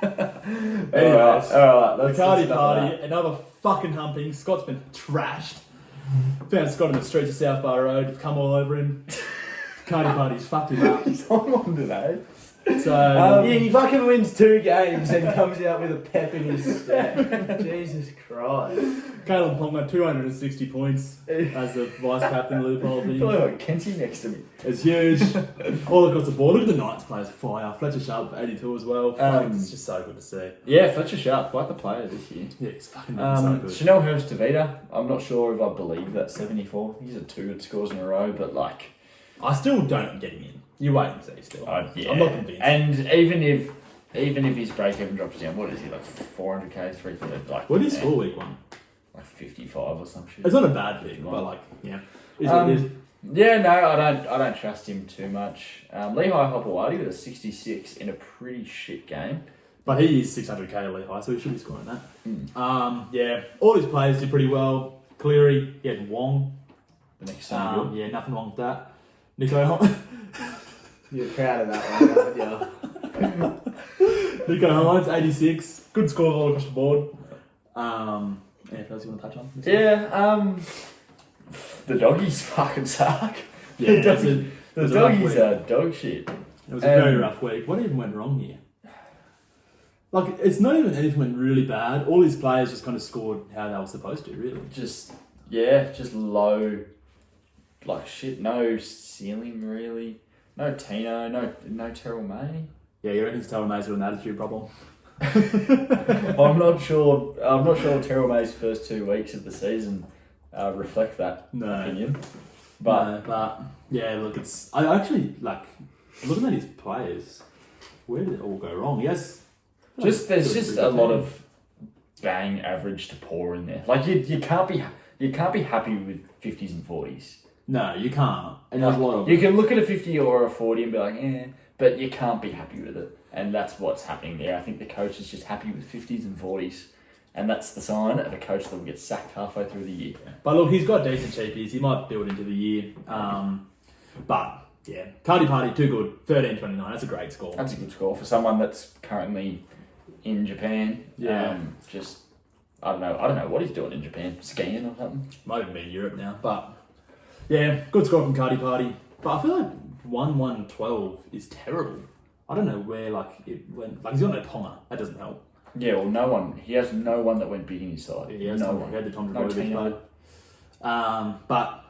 Alright, alright. The Let's Cardi stop party, another fucking humping. Scott's been trashed. Found Scott in the streets of South Bar Road, come all over him. Cardi party's fucked him up. He's on one today. So, Yeah, he fucking wins 2 games and comes out with a pep in his step. Jesus Christ. Caleb Ponga, 260 points as the vice captain of the Liverpool I feel team. like Kenty next to me. It's huge. All across the board. Look at the Knights players fire. Fletcher Sharp for 82 as well. It's just so good to see. Yeah, Fletcher Sharp, quite the player this year. Yeah, it's fucking so good. Chanel Hurst Tavita, I'm not sure if I believe that 74. He's at 2 scores in a row, but like, I still don't get him in. You wait and see still. Yeah. I'm not convinced. And even if his break even drops down, what is he, like 400k, 330? Like, What did he score week 1? Like 55 or some shit. It's not a bad pick, but like, yeah. Is what it is. Yeah, no, I don't trust him too much. Lehigh Hopewadi with a 66 in a pretty shit game. But he is 600k at Lehigh, so he should be scoring that. Yeah, all his players did pretty well. Cleary, he had Wong. The next time, Yeah, nothing wrong with that. Nico You're proud of that one, aren't you? Nico Hines, 86. Good scores all across the board. Anything else you want to touch on? Yeah, the doggies fucking suck. Yeah, the doggies are dog shit. It was a very rough week. What even went wrong here? Like, it's not even anything went really bad. All his players just kind of scored how they were supposed to, really. Just low, like shit. No ceiling really. No Tino. No Terrell May. Yeah, you reckon Terrell May's got an attitude problem? I'm not sure Terrell May's first 2 weeks of the season reflect that opinion. But yeah, look, I actually like looking at his players. Where did it all go wrong? Yes, there's just a lot of bang average to poor in there. Like you can't be happy with 50s and 40s. No, you can't. And there's a lot of you can look at a 50 or a 40 and be like, yeah, but you can't be happy with it. And that's what's happening there. I think the coach is just happy with 50s and 40s. And that's the sign of a coach that will get sacked halfway through the year. But look, he's got decent cheapies. He might build into the year. But yeah, Cardi Party, too good. 13.29. That's a great score. That's a good score for someone that's currently in Japan. Yeah. I don't know what he's doing in Japan. Skiing or something. Might even be in Europe now. But yeah, good score from Cardi Party. But I feel like 1-1-12 is terrible. I don't know where it went. Like he's got no Ponga. That doesn't help. Yeah, well, he has no one that went big in his side. Yeah, he has no Tom, one. he had the Tom No Dvojevic Tino. play. But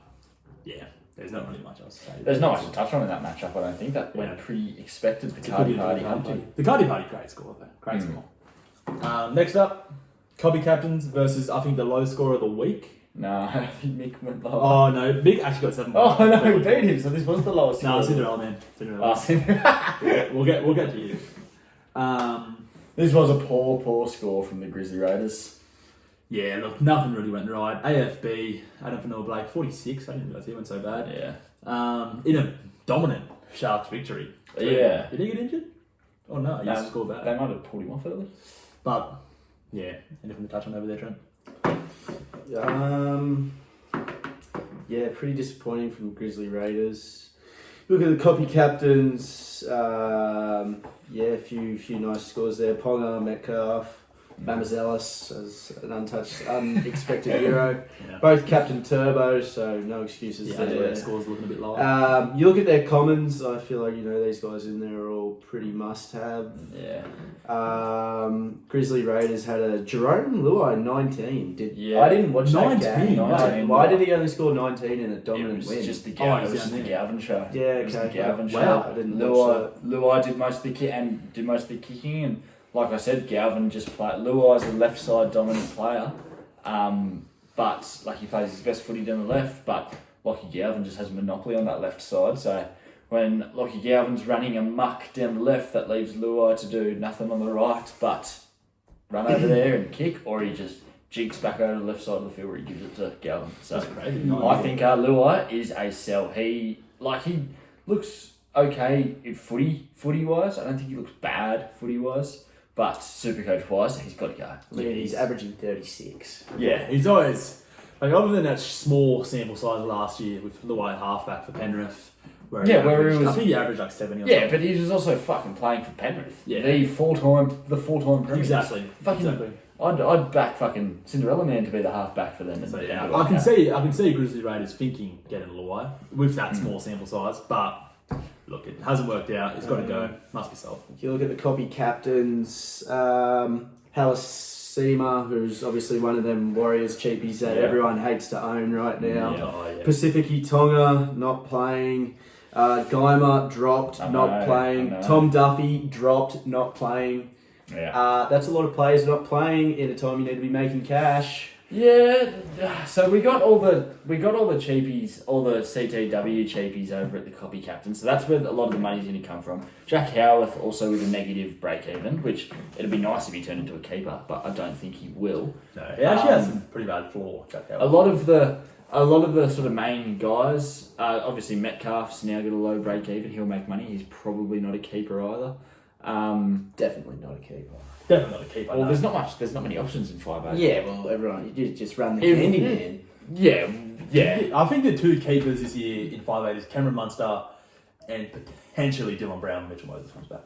yeah, there's not really much else to say. There's not much to touch on in that matchup. I don't think that went pretty expected. The Cardi Party. The Cardi Party, great score though. Great score. Next up, Cobby Captains versus I think the low score of the week. No, I think Mick went lower. Oh no, Mick actually got 7. Oh no, he beat him. So this was the lowest. No, score. Cinderella man. Cinderella. Oh, We'll get to you. This was a poor score from the Grizzly Raiders. Yeah, look, nothing really went right. AFB, Adam Fanua-Blake, 46. I didn't realise he went so bad. Yeah. In a dominant Sharks victory. Yeah. Did he get injured? Oh no, he just scored bad. They might have pulled him off early. But yeah, anything to touch on over there, Trent? Yeah, pretty disappointing from Grizzly Raiders. Look at the copy captains. Yeah, a few nice scores there. Ponga, Metcalf, Mamazelis as an unexpected hero. Yeah. Both Captain Turbo, so no excuses Yeah, there. their scores looking a bit lower. You look at their commons, I feel like, these guys in there are all pretty must-have. Yeah. Grizzly Raiders had a Jerome Luai 19. Yeah. I didn't watch 19, that game. 19. Why did he only score 19 in a It dominant was win? just the Oh, Gavin, he's down there. Gavin show. Yeah, It was the okay. Gavin show. Wow, I didn't watch Luai did most of the kicking, and like I said, Gavin just played. Luai's a left side dominant player, but like he plays his best footy down the left. But Lockie Gavin just has a monopoly on that left side. So when Lockie Gavin's running amok down the left, that leaves Luai to do nothing on the right but run over there and kick, or he just jigs back over to the left side of the field where he gives it to Gavin. So That's crazy. I think Luai is a sell. He looks okay in footy wise. I don't think he looks bad footy wise, but Supercoach wise, he's got to go. Yeah, he's averaging 36. Yeah, he's always other than that small sample size last year with Luai I I think he averaged like 70 or Yeah, something. but he was also fucking playing for Penrith. Yeah. The full-time Premiers. Exactly. Fucking, I'd back fucking Cinderella Man to be the half-back for them. So and yeah, do it. I can see Grizzly Raiders thinking getting Luai with that small sample size, but look, it hasn't worked out. It's got to go. Must be sold. If you look at the copy captains, Halasima, who's obviously one of them Warriors cheapies that everyone hates to own right now. Yeah. Pacifici Tonga, not playing. Geimer dropped, not playing. Tom Duffy dropped, not playing. Yeah. That's a lot of players not playing in a time you need to be making cash. Yeah, so we got all the cheapies, all the CTW cheapies over at the copy captain. So that's where a lot of the money's going to come from. Jack Howarth also with a negative break even, which it'd be nice if he turned into a keeper, but I don't think he will. No, he actually has some pretty bad floor. Jack A Howard. lot of the sort of main guys, obviously Metcalf's now got a low break even. He'll make money. He's probably not a keeper either. Definitely not a keeper. Definitely not a keeper. Well, no. there's not many options in 5'8". Yeah, well, everyone, you just run the candy man. Yeah. I think the two keepers this year in 5'8" is Cameron Munster and potentially Dylan Brown when Mitchell Moses comes back.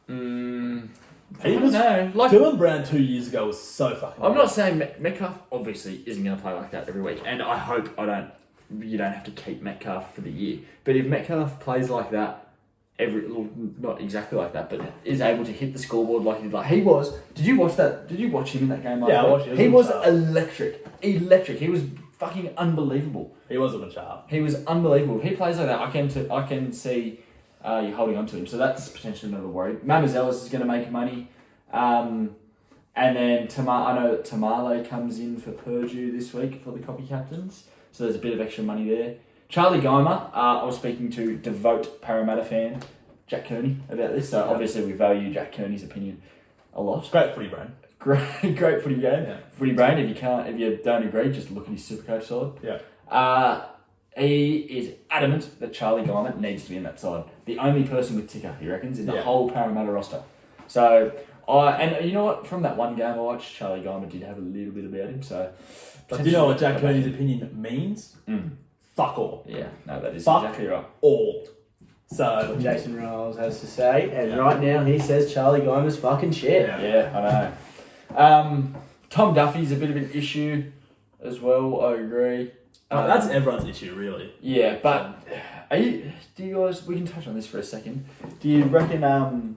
He was like Dylan Brown 2 years ago was so fucking I'm good. not saying Metcalf obviously isn't going to play like that every week, and I hope you don't have to keep Metcalf for the year. But if Metcalf plays like that not exactly like that, but is able to hit the scoreboard like he was. Did you watch that? Did you watch him in that game? Yeah, I watched it. He was electric. He was fucking unbelievable. He was looking sharp. He was unbelievable. If he plays like that, I can see you holding on to him. So that's potentially another worry. Mamazelis is going to make money. And then I know that Tamale comes in for Purdue this week for the copy captains. So there's a bit of extra money there. Charlie Geimer, I was speaking to devout Parramatta fan Jack Kearney about this. So obviously we value Jack Kearney's opinion a lot. Great footy brain. Great footy game. Yeah. Footy brain. If you don't agree, just look at his Supercoach side. Yeah. He is adamant that Charlie Geimer needs to be in that side. The only person with ticker, he reckons, in the whole Parramatta roster. So, and you know what? From that one game I watched, Charlie Geimer did have a little bit about him. So, But do you know what Jack Kearney's opinion means? Fuck all. Yeah, no, that is Fuck exactly right. all. So, Jason Riles has to say, and right now he says Charlie Geimer's fucking shit. Yeah, I know. Tom Duffy's a bit of an issue as well. I agree. that's everyone's issue, really. Yeah, but do you guys? We can touch on this for a second. Do you reckon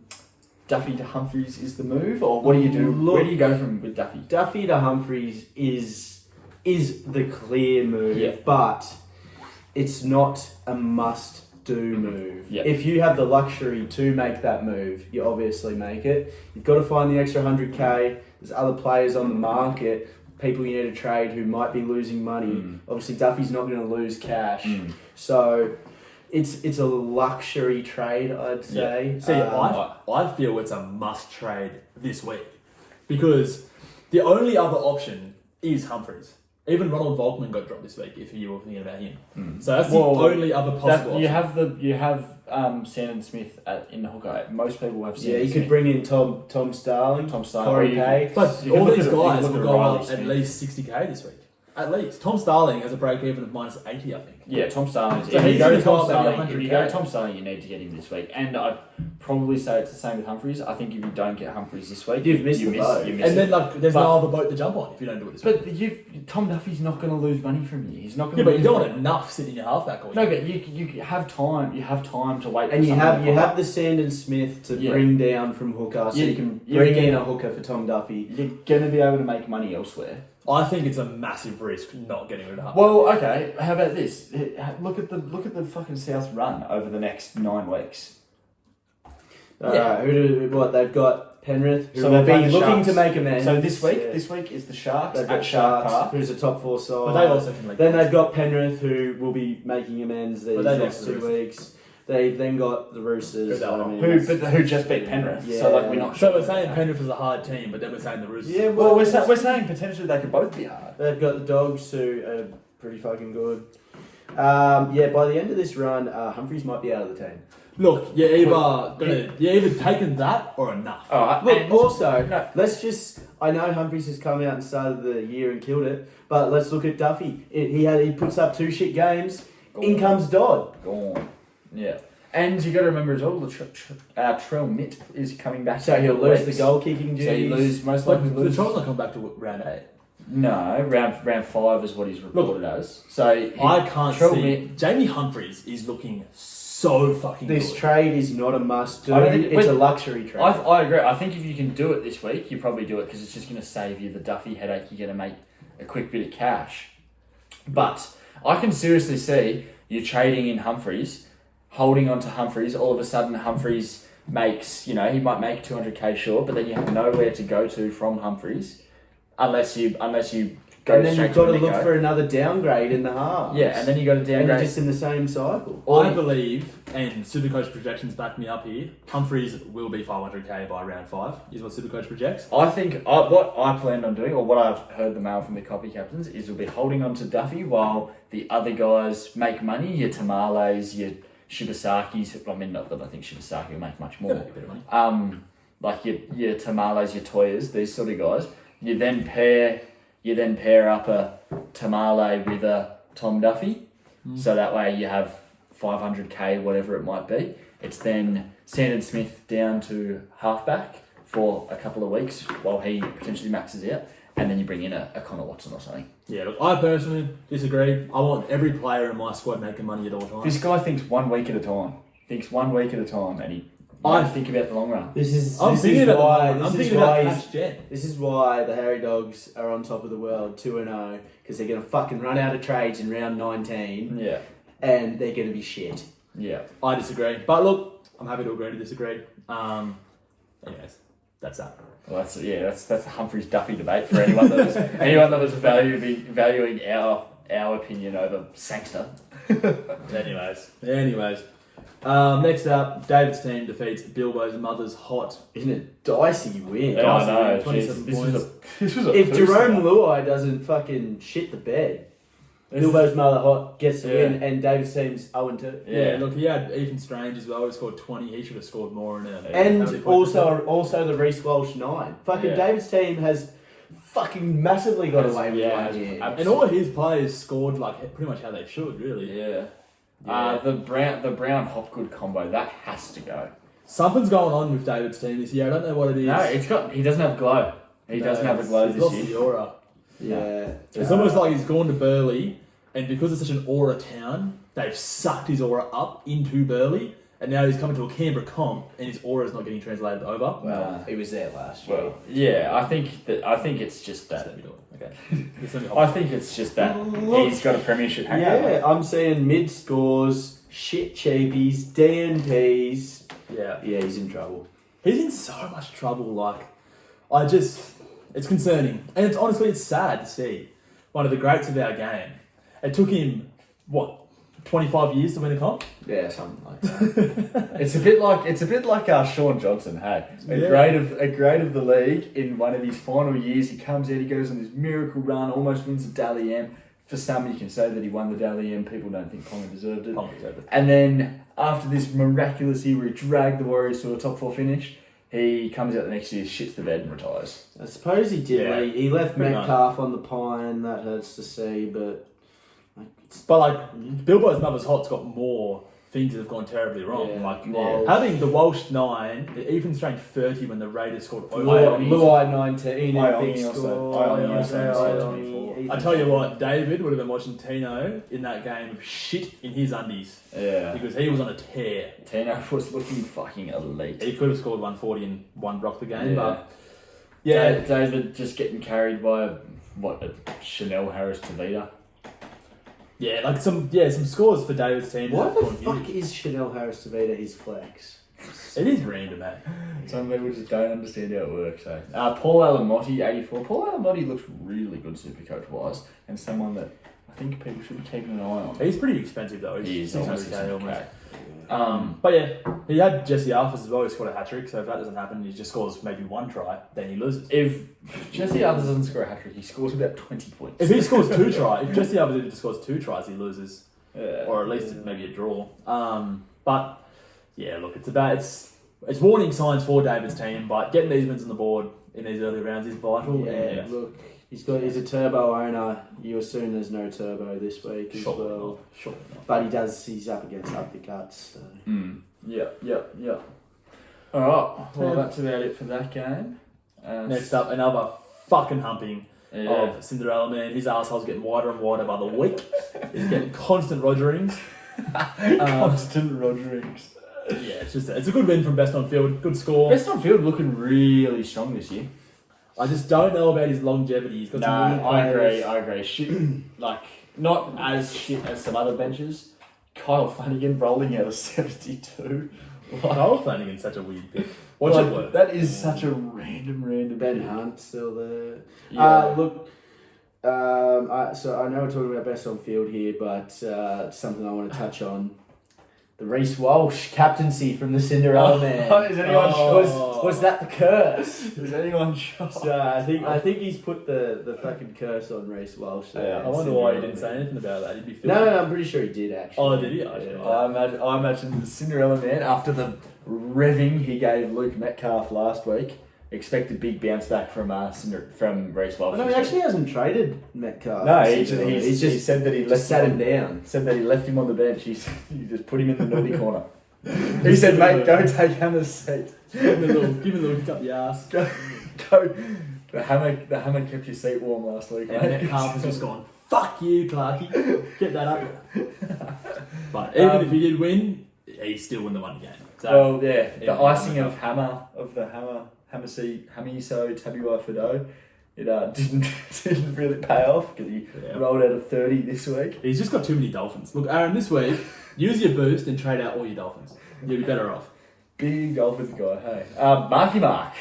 Duffy to Humphries is the move, or what do you do? Look, where do you go from with Duffy? Duffy to Humphries is the clear move, but it's not a must-do move. Yeah. If you have the luxury to make that move, you obviously make it. You've got to find the extra 100k. There's other players on the market, people you need to trade who might be losing money. Obviously, Duffy's not going to lose cash. So it's a luxury trade, I'd say. See, I feel it's a must trade this week because the only other option is Humphries. Even Ronald Volkman got dropped this week. If you were thinking about him, so that's the only other possible. option. You have Sandon Smith in the hooker. Most people have. Yeah, you could bring in Tom Starling, Corey Pay. But You can all look these at- you can guys look will at go Riley up Smith. at least 60k this week. At least Tom Starling has a break even of minus 80, I think. Yeah, Tom Starling. So If he's you go gonna to Tom go up maybe Starling, if you go 100K. to Tom Starling, you need to get him this week. And I'd probably say it's the same with Humphries. I think if you don't get Humphries this week, You've missed you the miss. boat. You miss And it. then there's But- no other boat to jump on if you don't do it this week. But Tom Duffy's not going to lose money from you. He's not going Yeah, to. but you don't want enough sitting in your halfback all No, year. but you have time. You have time to wait. And for you someone to have pop the Sandon Smith to Yeah. bring down from hooker, so You- you can you bring can- in a hooker for Tom Duffy. You're going to be able to make money elsewhere. I think it's a massive risk not getting rid of halfback. Well, okay. How about this? Look at the fucking South run over the next 9 weeks. What they've got Penrith, who So will they've got be the looking Sharks. to make amends. So this Yeah. week is the Sharks They've at got Shark Sharks, Park. who's a top 4 side. But they also can make Then they've got Penrith, who will be making amends these But they next lost the 2 weeks. They've then got the Roosters. Who they won. Who just beat Penrith? So like we're not. So we're saying Penrith is a hard team, but then we're saying the Roosters. Yeah, Well, we're saying potentially they could both be hard. They've got the Dogs, who are pretty fucking good. By the end of this run, Humphries might be out of the team. Look, you're either taking that or enough. All right. Look, and- also, no. let's just... I know Humphries has come out and started the year and killed it, but let's look at Duffy. He puts up 2 shit games, in comes Dodd. Gone. Yeah. And you got to remember as well, Trell Mitt is coming back. So he'll in lose the weeks. goal kicking duties. So he most But likely the lose. Trolls not come back to round 8. No, round 5 is what he's reported as. So I can't Trell see. Mitt- Jamie Humphries is looking so fucking This good. trade is not a must-do. I don't think- It's but a luxury trade. I agree. I think if you can do it this week, you probably do it because it's just going to save you the Duffy headache. You're going to make a quick bit of cash. But I can seriously see you trading in Humphries, holding on to Humphries. All of a sudden, Humphries makes, he might make 200k short, but then you have nowhere to go to from Humphries unless you go and then straight you've got to to look Nico. for another downgrade in the half. Yeah, and then you got to and you're downgrade. just in the same cycle. I believe, and Supercoach projections back me up here, Humphreys will be 500k by round 5, is what Supercoach projects. I think what I planned on doing, or what I've heard the mail from the copy captains, is we'll be holding on to Duffy while the other guys make money. Your Tamales, your Shibasakis. I mean, not that I think Shibasaki will make much more. Yeah, a bit of money. Like your Tamales, your Toyas, these sort of guys. You then pair up a Tamale with a Tom Duffy, so that way you have 500k, whatever it might be. It's then Sandon Smith down to halfback for a couple of weeks while he potentially maxes out, and then you bring in a Connor Watson or something. Yeah, look, I personally disagree. I want every player in my squad making money at all times. This guy thinks 1 week at a time. And he I think about the long run. This is I'm this thinking is about why I'm this is thinking about why Cash Jet. this is why the Harry Dogs are on top of the world 2-0 because they're gonna fucking run out of trades in round 19 Yeah, and they're gonna be shit. yeah. I disagree. But look, I'm happy to agree to disagree. Anyways, that's that. Well, that's the Humphreys Duffy debate for anyone that was valuing our opinion over Sangster. Anyways. Next up, David's team defeats Bilbo's mother's hot. Isn't it dicey win? Yeah, I know. 27 Jeez, points. This was a If booster. Jerome Luai doesn't fucking shit the bed, Bilbo's mother hot gets the win and David's team's 0-2. Yeah, look, he had Ethan Strange as well. He scored 20. He should have scored more. How many And points was also the Reece Walsh 9. Fucking Yeah. David's team has fucking massively got away with Yeah, one here. that? And all of his players scored like pretty much how they should, really. Yeah. Yeah. The Brown Hopgood combo, that has to go. Something's going on with David's team this year. I don't know what it is. No, he doesn't have glow. He doesn't have a glow He's this lost year. the aura. Yeah. It's almost like he's gone to Burleigh, and because it's such an aura town, they've sucked his aura up into Burleigh, and now he's coming to a Canberra comp, and his aura is not getting translated over. Well, he was there last year. Well, yeah, I think it's just Just that. let me do it. Okay. Just let me I think it's just that Look, he's got a premiership hangover. yeah, I'm seeing mid scores, shit cheapies, DNPs. Yeah. Yeah, he's in trouble. He's in so much trouble, like, it's concerning. And it's sad to see one of the greats of our game. It took him, 25 years to win a comp? Yeah, something like that. It's a bit like Sean Johnson had a grade of the league in one of his final years. He comes out, he goes on this miracle run, almost wins the Dally M. For some, you can say that he won the Dally M. People don't think Ponga deserved it. Ponga deserved it. And then after this miraculous year where he dragged the Warriors to a top 4 finish, he comes out the next year, shits the bed and retires. I suppose he did. Yeah, He left pretty Metcalf on the pine. That hurts to see, but But, like, Bilbo's mother's hot's got more things that have gone terribly wrong. Yeah. Like, Walsh. having the Walsh 9, the Ethan Strange 30 when the Raiders scored over. Luai 19, Ione big also- score. Ione also Yeah, scored Ione, 24. Ethan I tell you what, David would have been watching Tino in that game of shit in his undies Yeah. because he was on a tear. Tino was looking fucking elite. He could have scored 140 and one block the game, Yeah. but yeah, David just getting carried by a Chanel Harris Tavita. yeah, like some scores for David's team. Why that the have gone fuck is Chanel Harris Tavita his flex? huge. It is random, man. Some people just don't understand how it works. So, Paul Alamotti, 84. Paul Alamotti looks really good Supercoach wise, and someone that I think people should be keeping an eye on. He's pretty expensive though. He He's is almost 600k almost. almost. But yeah, he had Jesse Arthurs as well. He scored a hat trick. So if that doesn't happen, he just scores maybe one try, then he loses. If Jesse Arthurs doesn't score a hat trick, he scores about 20 points. If he scores two tries, if Jesse Arthurs just scores 2 tries, he loses. Yeah. Or at least maybe a draw. But yeah, look, it's warning signs for David's team, but getting these wins on the board in these early rounds is vital. Yeah, and look, he's a turbo owner. You assume there's no turbo this week as Sure well. Sure. But he's up against uppercuts. So. Yeah. Alright, well that's about it for that game. Next up, another fucking humping Yeah. of Cinderella Man. His asshole's getting wider and wider by the week. He's getting constant Rogerings. Constant Rogerings. Yeah, it's a good win from Best on Field. Good score. Best on field looking really strong this year. I just don't know about his longevity. He's got some weird I players. agree. Shit, like not as shit as some other benches. Kyle Flanagan rolling out of 72. Kyle Flanagan's such a weird pick. Watch Like, it work. that is such a random Ben pick. Hunt still there. Yeah. Look, So I know we're talking about best on field here, but something I want to touch on. The Reece Walsh captaincy from the Cinderella Man. Is anyone sure? Was that the curse? Is anyone sure? So I think he's put the fucking curse on Reece Walsh. Yeah, I wonder why he didn't say anything about that. He'd be filthy. No, I'm pretty sure he did actually. Oh, did he? Yeah. I imagine the Cinderella Man, after the revving he gave Luke Metcalf last week, expected big bounce back from Reece Walsh. No, he actually hasn't traded Metcalf. No, he Just said that he just sat him down. Said that he left him on the bench. He just put him in the naughty corner. He said, "Mate, go take Hammer's seat. Give him a little kick up the ass. Go." The hammer kept your seat warm last week, And mate. Metcalf has just gone, fuck you, Clarky. Get that up. But even if he did win, he still wouldn't have won the game. So, Well, yeah, the Yeah, icing of Hammer C so Tabuai Fido, it didn't really pay off because he yeah. rolled out of 30 this week. He's just got too many Dolphins. Look, Aaron, this week, use your boost and trade out all your Dolphins. You'll be better off. Big Dolphins guy, hey. Marky Mark,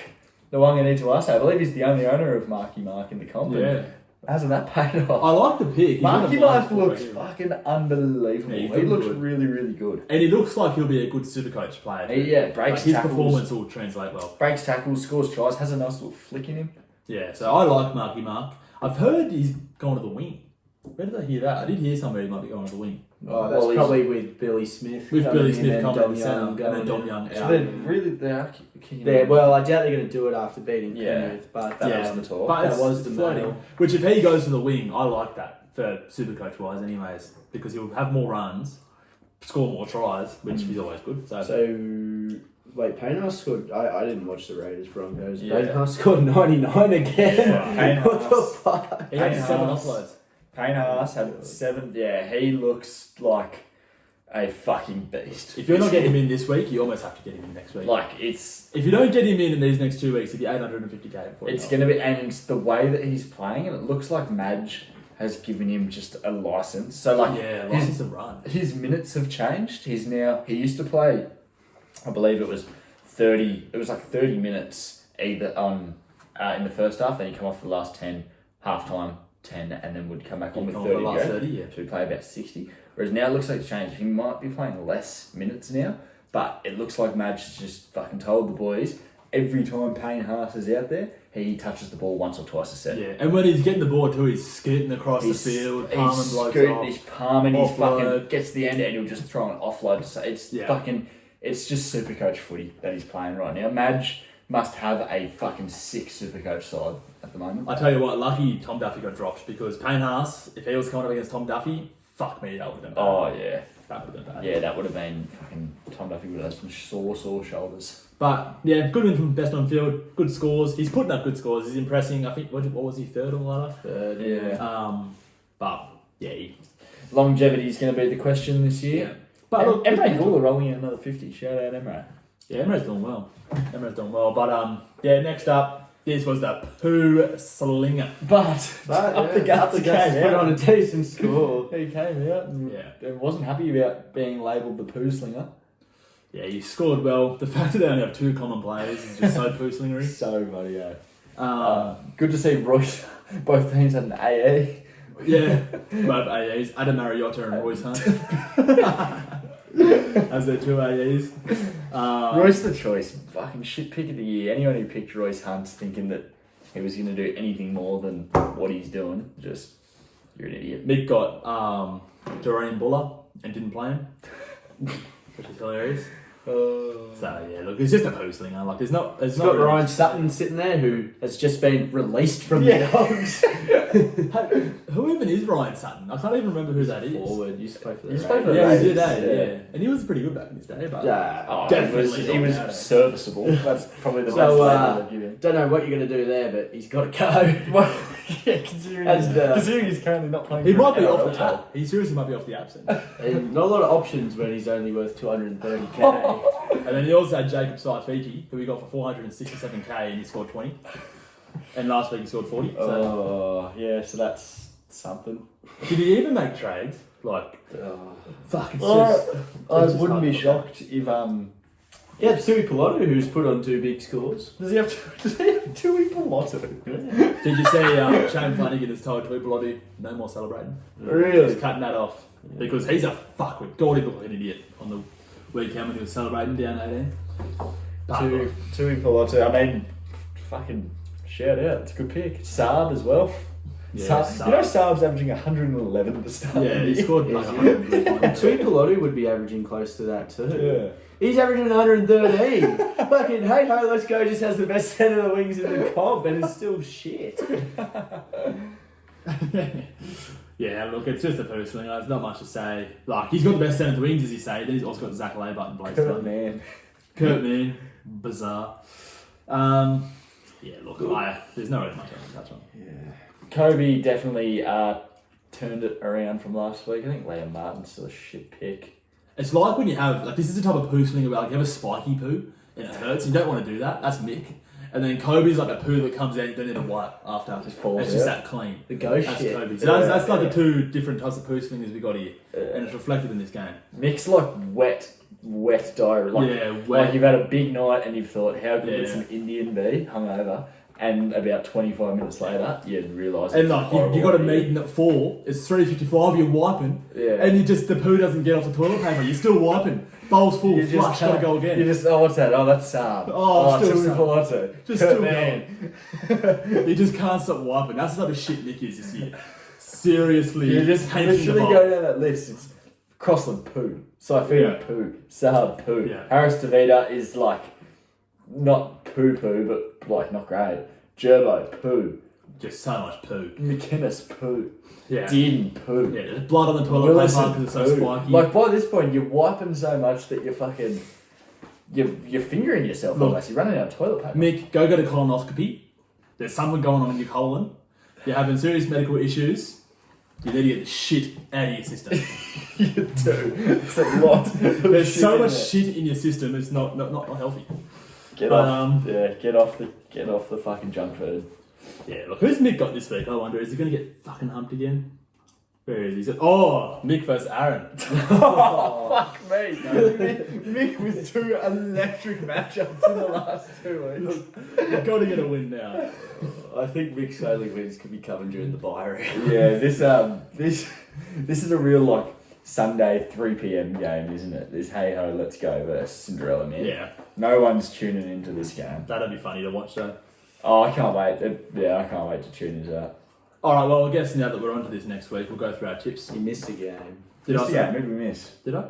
the one I need to ask. I believe he's the only owner of Marky Mark in the comp. and Yeah. Hasn't that paid off? I like the pick. He's Marky got a Mark mind looks for it. fucking unbelievable. Yeah, he's he looking looks good. really, really good. And he looks like he'll be a good Supercoach player. too. Yeah, breaks His tackles. performance will translate well. Breaks tackles, scores tries, has a nice little flick in him. Yeah, so I like Marky Mark. I've heard he's gone to the wing. Where did I hear that? I did hear somebody might be going to the wing. Oh, that's Well, he's- probably with Billy Smith. With coming Billy in Smith and coming Dom in Young centre, and then going Dom in. Young So out. they are kicking Yeah, him. well, I doubt they're going to do it after beating Yeah. Penrith, but That Yeah. was the talk. But That it's was the floating. mail. Which, if he goes to the wing, I like that for Supercoach wise, anyways, because he'll have more runs, score more tries, which is always good. So, So, wait, Payne scored. I didn't watch the Raiders Broncos. Yeah. Payne scored 99 again. Yeah, What the Payne-Haas. fuck? he had Payne 7 Haas. offloads. Payne Haas had 7. Yeah, he looks like a fucking beast. If you're not getting him in this week, you almost have to get him in next week. Like, it's If you don't get him in these next 2 weeks, it'll be 850k. For going to be, and the way that he's playing, and it looks like Madge has given him just a license. So, like, yeah, his, license to run. his minutes have changed. He used to play, I believe it was 30 minutes either in the first half, then he'd come off for the last 10, half time 10, and then would come back on with Come 30 for the last to go. 30, yeah. So we play about 60. Whereas now it looks like it's changed. He might be playing less minutes now, but it looks like Madge has just fucking told the boys every time Payne Haas is out there, he touches the ball once or twice a set. Yeah, and when he's getting the ball too, he's scooting across He's, the field, he's palming blokes scooting, off. he's palming, he's Offload. fucking gets to the end and he'll just throw an offload. So it's Yeah. fucking, it's just Supercoach footy that he's playing right now. Madge must have a fucking sick Supercoach side at the moment. I tell you what, lucky Tom Duffy got dropped because Payne Haas, if he was coming up against Tom Duffy, fuck me, that would have been bad. Oh yeah, That would have been bad. yeah, that would have been fucking. Tom Duffy would have had some sore shoulders. But yeah, good win from best on field, good scores. He's putting up good scores. He's impressing. I think what was he, third on the ladder? Third, Yeah. But yeah, Longevity is going to be the question this year. But look, Emre Gula rolling in another 50. Shout out Emre. yeah, Emre's doing well. But yeah, next up, this was the poo slinger. But up the guts, he put on a decent score. He came out and Yeah. wasn't happy about being labelled the poo slinger. Yeah, he scored well. The fact that they only have 2 common players is just so poo slingery. So funny, yeah. Um, Good to see Royce. Both teams had an AA. Yeah, both AAs, Adam Mariota and Royce Hunt, as their 2 AAs. Royce the choice. Fucking shit pick of the year. Anyone who picked Royce Hunt thinking that he was going to do anything more than what he's doing, just, you're an idiot. Mick got Doreen Buller and didn't play him, which is hilarious. So yeah, look, it's just a poo slinger. Like, there's not. He's got Ryan Sutton sitting there who has just been released from the Dogs. Hey, who even is Ryan Sutton? I can't even remember who that is. Forward, used to play for the Used to play for Raiders. the Yeah, he Raiders, did, yeah. yeah. And he was pretty good back in his day, but Yeah. Oh, Definitely he was not. serviceable. That's probably the So, best label I'd give him. Don't know what you're going to do there, but he's got to go. Well, yeah, considering, considering he's currently not playing he for might an be off NRL the club. app. He seriously might be off the app soon. And not a lot of options when he's only worth 230k. And then he also had Jacob Saifiti, who he got for 467k and he scored 20. And last week he scored 40. So. Oh, yeah, so that's something. Did he even make trades? Like, fuck, it's Well, just... I just wouldn't hard be to look shocked if Yeah, Tui Piloto, who's put on 2 big scores. Does he have Tui Piloto? Did you see Shane Flanagan has told Tuipulotu no more celebrating? Really? He's cutting that off because he's a fuckwit. God, he looked like an idiot on the weekend when he was celebrating down 18. Tui Piloto. I mean, fucking shout out. It's a good pick. Saab as well. Yeah, Saab. You know Saab's averaging 111 to start. Yeah, he scored like And 100. Tui Piloto would be averaging close to that too. Yeah. He's averaging 113. Fucking hey ho, let's go. Just has the best centre of the wings in the comp, and it's still shit. Yeah, look, it's just a personal thing. There's not much to say. Like, he's got the best centre of the wings, as you say. Then he's also got Zach Laybut and Blake Kurt Stone. Man. Kurt Man, bizarre. Yeah, look, there's not really much else to touch on. Yeah. Kobe definitely turned it around from last week. I think Liam Martin's still a shit pick. It's like when you have, like, this is the type of poo sling about, like, you have a spiky poo and it hurts. You don't want to do that. That's Mick. And then Kobe's like a poo that comes out, you don't need to wipe after. Just falls It's just out. that clean. The ghost That's shit. Kobe. So that's like the 2 different types of poo slingers we got here. And it's reflected in this game. Mick's like wet diarrhea. Like, Yeah, like wet. you've had a big night and you've thought, how good would Yeah. some Indian be hungover? And about 25 minutes later, you realise. And it's like, horrible you got a idea. meeting at 4, it's 3:55, you're wiping. Yeah. And the poo doesn't get off the toilet paper. You're still wiping. Bowl's full, You flush, gotta go again. You just, oh, what's that? Oh, that's Saab. Oh, still Tui Saab. Piloto. Just Kurt still Man. You just can't stop wiping. That's the type of shit Nick is this year. Seriously. You just painting literally the go bowl. down that list. It's Crossland poo, Saifina Yeah. poo, Saab poo. Yeah. Harris Davida is like not poo, but like not great. Gerbo poo, Just so much poo. McInnes poo, Yeah. Din poo. Yeah, there's blood on the toilet paper Willison because it's so poo. spiky. Like by this point, you're wiping so much that you're fucking, you're fingering yourself Look. almost. You're running out of toilet paper. Mick, go get a colonoscopy. There's something going on in your colon. You're having serious medical issues. You need to get the shit out of your system. You do. It's a lot. of There's shit so in much there. shit in your system. It's not healthy. Get But, off. Yeah, get off the fucking junk food. Yeah, look, who's Mick got this week? I wonder, is he going to get fucking humped again? Where is he? He's oh, Mick versus Aaron. Oh, fuck me. Mick with 2 electric matchups in the last 2 weeks. You've got to get a win now. I think Mick's only wins could be coming during the bye round. Yeah, this is a real like Sunday 3 p.m. game, isn't it? This hey ho, let's go versus Cinderella Man. Yeah, No one's tuning into this game. that'd be funny to watch though. Oh, I can't wait. I can't wait to tune into that. Alright, well, I guess now that we're on to this next week, we'll go through our tips. He missed a game. Did I Missed say? the game. Who did we miss? Did I?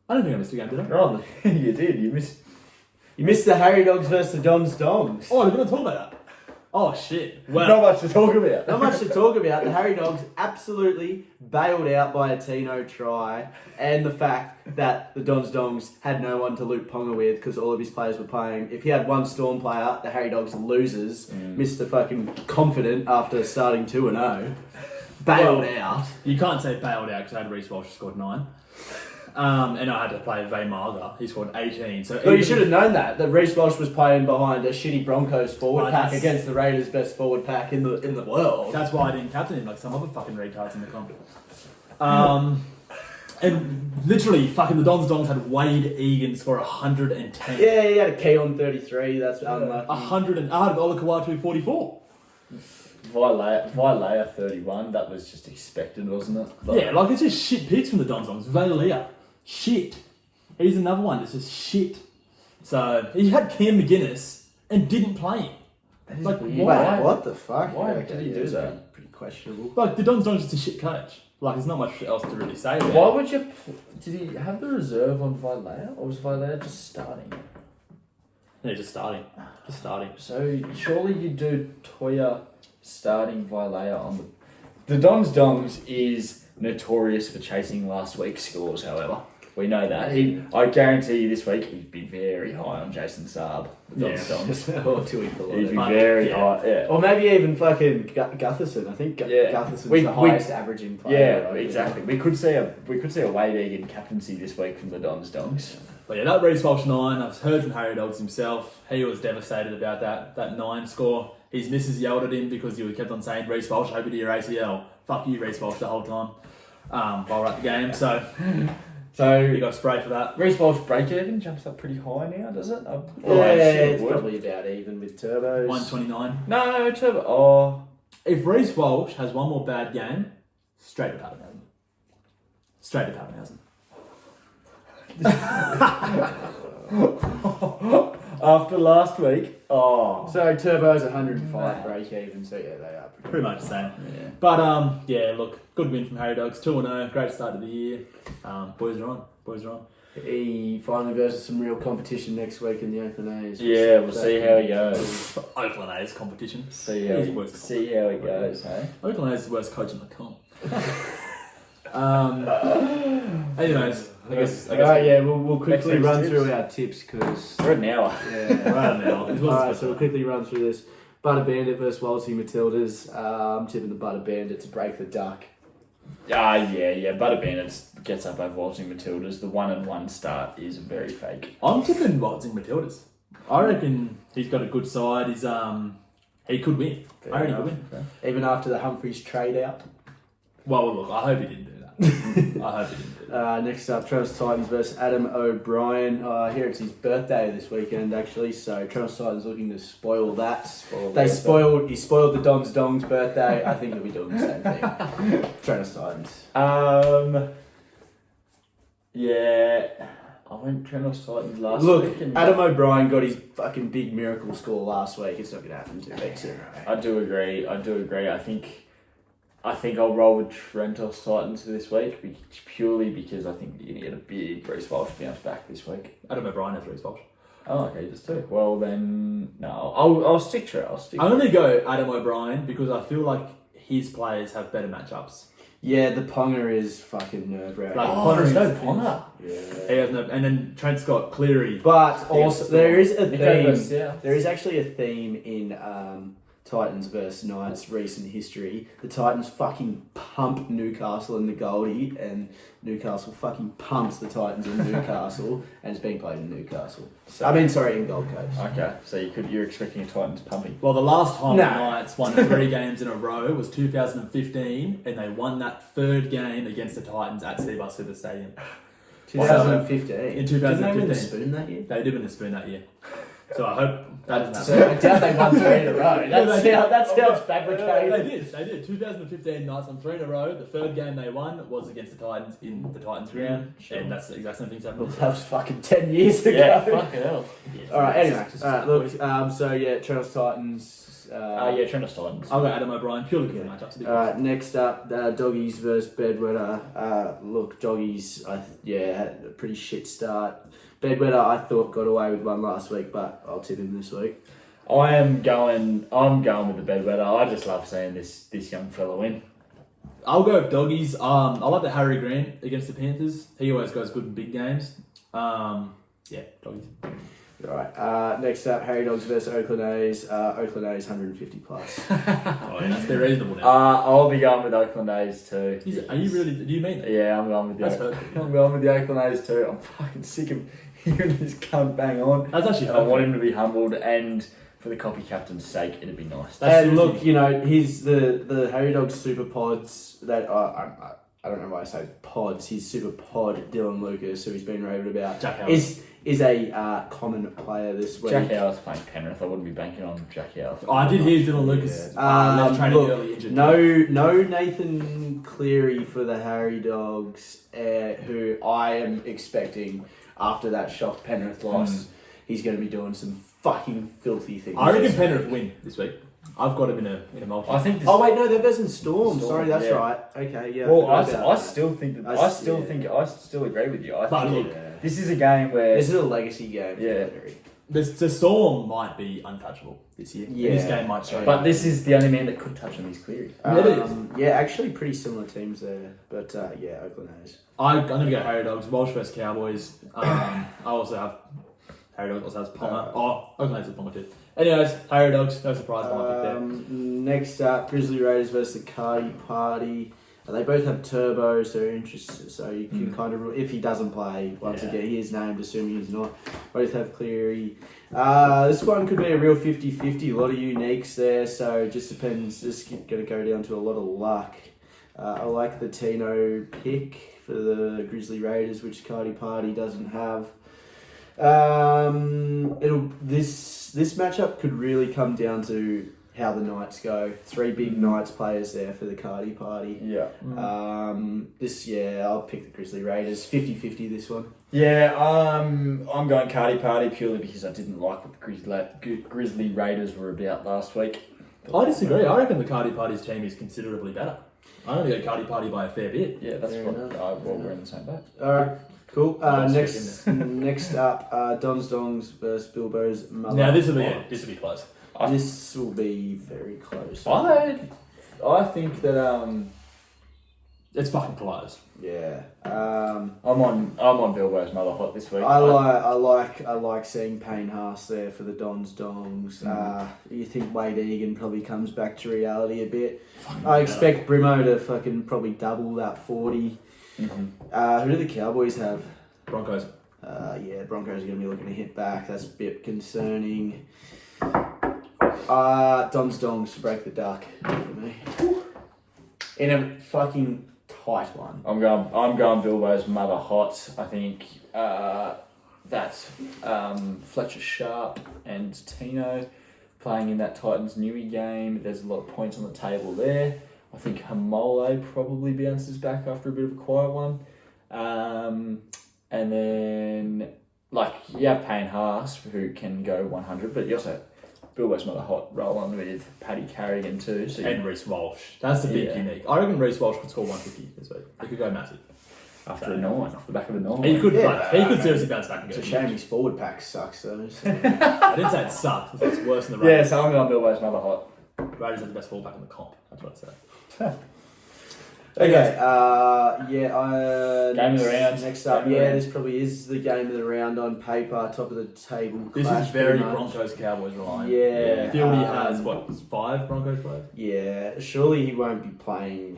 I don't think I missed a game, did I? Oh, you did. You missed. You missed the Harry Dogs versus the Dons Dongs. Oh, we're going to talk about that. Oh, shit. Well, Not much to talk about. Not much to talk about. The Harry Dogs absolutely bailed out by a Tino try, and the fact that the Dons Dongs had no one to loop Ponga with because all of his players were playing. If he had one Storm player, the Harry Dogs losers. Mr. Fucking Confident after starting 2-0. Bailed out. you can't say bailed out because I had Reece Walsh scored 9. And I had to play Vay Marga. He scored 18. So Well, you should have known that Reece Walsh was playing behind a shitty Broncos forward Well, pack that's- against the Raiders' best forward pack in the world. That's why I didn't captain him like some other fucking retards in the comp. And literally, fucking the Dons Dongs had Wade Egan score 110. Yeah, he had a key on 33. That's unlucky. 100 and I had Ola Kawatu 44. Vilea 31. That was just expected, wasn't it? Yeah, like it's just shit picks from the Dons Dongs. Valea, shit. He's another one that's just shit. So he had Cam McGuinness and didn't play him. That is Like, weird. why? Wait, what the fuck? Why Okay, did he yeah, do it's that? Pretty questionable. Like the Dons Dongs is just a shit coach. Like there's not much else to really say about Why it. would you? Did he have the reserve on Vilea, or was Vilea just starting? Yeah, just starting. Just starting. So surely you do Toya starting Vilea on the Dons Dongs is notorious for chasing last week's scores. However, we know that. I guarantee you this week he'd be very high on Jason Saab. The Dons Yeah. Dongs. Or Tui He'd be Piloto. very Yeah. high. Yeah. Or maybe even fucking Gutherson. I think Yeah. Gutherson's We- the we- highest averaging player. Yeah, right? exactly. We could see a Wade Egan captaincy this week from the Dons Dongs. But yeah, that Reece Walsh 9, I've heard from Harry Dogs himself. He was devastated about that 9 score. His missus yelled at him because he kept on saying, Reece Walsh, hope you do your ACL. Fuck you, Reece Walsh, the whole time while we're at the game. So, So You got to spray for that. Reece Walsh break even jumps up pretty high now, does it? Yeah, it it's would. probably about even with turbos. 129. No, Turbo. Oh, If Reece Walsh has one more bad game, straight to Pappenhausen. Straight to Pappenhausen. after last week. Oh, So turbo's 105 break even. So yeah, they are Pretty much the same. yeah. But yeah, look, good win from Harry Dogs. 2-0, great start to the year. Boys are on. Boys are on. He finally versus some real competition next week in the Oakland A's. Yeah, we'll see how he goes. Oakland A's competition. See how he goes. Hey. Oakland A's is the worst coach in the comp. Anyways, I guess. Alright, yeah, we'll quickly Next run week's through tips. our tips because We're at an hour. yeah. Right now. It was Alright, so we'll quickly run through this. Butter Bandit versus Walsey Matildas. I'm tipping the Butter Bandit to break the duck. Yeah. Butter Bandits gets up over Waltzing Matildas. The 1-1 start is very fake. I'm tipping Waltzing Matildas. I reckon he's got a good side. He's he could win. I reckon he could win. Even after the Humphreys trade out. Well, look, I hope he didn't do that. I hope he didn't do that. Next up, Travis Titans versus Adam O'Brien. I hear it's his birthday this weekend actually, so Travis Titans looking to spoil that. He spoiled the Dongs birthday. I think he'll be doing the same thing. Travis Titans. Yeah. I went Trenos Titans last Look, week. And Adam O'Brien got his fucking big miracle score last week. It's not going to happen 2 weeks in a row. I do agree. I think I'll roll with Trentos Titans for this week purely because I think you're going to get a big Reece Walsh bounce back this week. Adam O'Brien has Reece Walsh. Oh, okay, just two. Well then, no, I'll stick to it. I'm going to go Adam O'Brien because I feel like his players have better matchups. Yeah, the Ponga is fucking nerve-wracking. Like, Oh, there's no is- Ponga. Yeah. He has no, and then Trent Scott, Cleary. But also, there is a theme. Yeah. There is actually a theme in Titans versus Knights recent history. The Titans fucking pump Newcastle in the Goldie, and Newcastle fucking pumps the Titans in Newcastle, and it's being played in Newcastle. In Gold Coast. Okay, so you're expecting a Titans pumping. Well, the last time No. the Knights won 3 games in a row was 2015, and they won that 3rd game against the Titans at Seabus Super Stadium. 2015. In Didn't they win the 2015. spoon that year? They did win the spoon that year. So I hope that doesn't So happen. I doubt they won 3 in a row. That's how it's They fabricated. did. 2015 Knights won 3 in a row. The 3rd game they won was against the Titans in the Titans ground, Sure. and that's the exact same thing's Well, happening. that was fucking 10 years ago. Yeah, fucking hell. Alright, anyway. Alright, look, so yeah, Travis Titans. Yeah, Trenos Titans. I'll go Adam O'Brien purely because of the matchups. Alright, next up, Doggies versus Bedwetter. Look, Doggies, had a pretty shit start. Bedwetter, I thought, got away with one last week, but I'll tip him this week. I'm going with the bedwetter. I just love seeing this young fella win. I'll go with Doggies. I like the Harry Grant against the Panthers. He always goes good in big games. Yeah, Doggies. Alright, next up, Harry Dogs versus Oakland A's. Oakland A's 150 plus. Oh, yeah, that's very reasonable now. I'll be going with Oakland A's too. Are you really? Do you mean that? Yeah, I'm going with That's the hurtful. I'm going with the Oakland A's too. I'm fucking sick of hearing this cunt bang on. That's actually And I want hurtful. him to be humbled, and for the copy captain's sake, it'd be nice. That's And look, seriously- you know, he's the Harry Dogs super pods that I don't know why I say pods. His super pod Dylan Lucas, who he's been raving about, Jack Howard. is a common player this week. Jack Howard's playing Penrith. I wouldn't be banking on Jack Howard. Oh, I did hear Dylan Lucas left training look, early injured. No Nathan Cleary for the Harry Dogs, who I am expecting after that shock Penrith loss. He's going to be doing some fucking filthy things. I reckon Penrith win this week. I've got him in a multi. I think this. Oh wait, no, they're versus Storm. Storm, Sorry, that's yeah. right. Okay, yeah. Well, forgot about I that. still think that. I I still agree with you. I But think look, this is a game where This is a legacy game. Yeah. the Storm might be untouchable this year. Yeah. This game might show. but this is the only man that could touch on his Cleary. It is. Yeah, actually, pretty similar teams there, but yeah, Oakland A's. I'm going to go Harry Dogs. Walsh versus Cowboys. I also have Harry Dogs. Also has Palmer. Oakland has Palmer too. Anyways, Harry Dogs. No surprise on my pick there. Next up, Grizzly Raiders versus the Cardi Party. They both have turbo, so interested. So you can kind of, if he doesn't play, once again, he is named, assuming he's not. Both have Cleary. This one could be a real 50-50. A lot of uniques there, so it just depends. This is going to go down to a lot of luck. I like the Tino pick for the Grizzly Raiders, which Cardi Party doesn't have. This matchup could really come down to how the Knights go. 3 big Knights players there for the Cardi Party. Yeah. I'll pick the Grizzly Raiders. 50-50 this one. Yeah, I'm going Cardi Party purely because I didn't like what the Grizzly Raiders were about last week. I disagree. I reckon the Cardi Party's team is considerably better. I only go Cardi Party by a fair bit. Yeah, that's Fair what enough. we're in the same boat. Alright, cool. Let's Next up, Dons Dongs versus Bilbo's Mother. Now this will Hot. be close. This will be very close. I think that It's fucking close. Yeah. I'm on Bilbo's Mother Hot this week. I like seeing Payne Haas there for the Dons Dongs. You think Wade Egan probably comes back to reality a bit. I expect Brimo to fucking probably double that 40. Mm-hmm. Who do the Cowboys have? Broncos. Broncos are going to be looking to hit back. That's a bit concerning. Dons Dongs to break the duck for me. In a fucking tight one. I'm going Bilbo's Mother Hot. I think that's Fletcher Sharp and Tino playing in that Titans Newey game. There's a lot of points on the table there. I think Hamole probably bounces back after a bit of a quiet one. And then, you have Payne Haas, who can go 100, but you also have Bilbo's Mother Hot roll on with Paddy Carrigan too. So And Reece Walsh. That's the big unique. I reckon Reece Walsh could score 150 this week. He could go massive. after a 9, off the back of a 9. He could seriously bounce back and go. It's a shame his forward pack sucks though. So. I didn't say it sucked. It's worse than the Raiders. So I'm going Bilbo's Mother Hot. Raiders have the best fullback in the comp. That's what I said. Okay, Game of the round. Next up, Game of the round. this probably is the game of the round on paper, top of the table. This clash is very pretty much. Broncos Cowboys reliant. Yeah. Fieldy has, 5 Broncos players? Yeah, surely he won't be playing.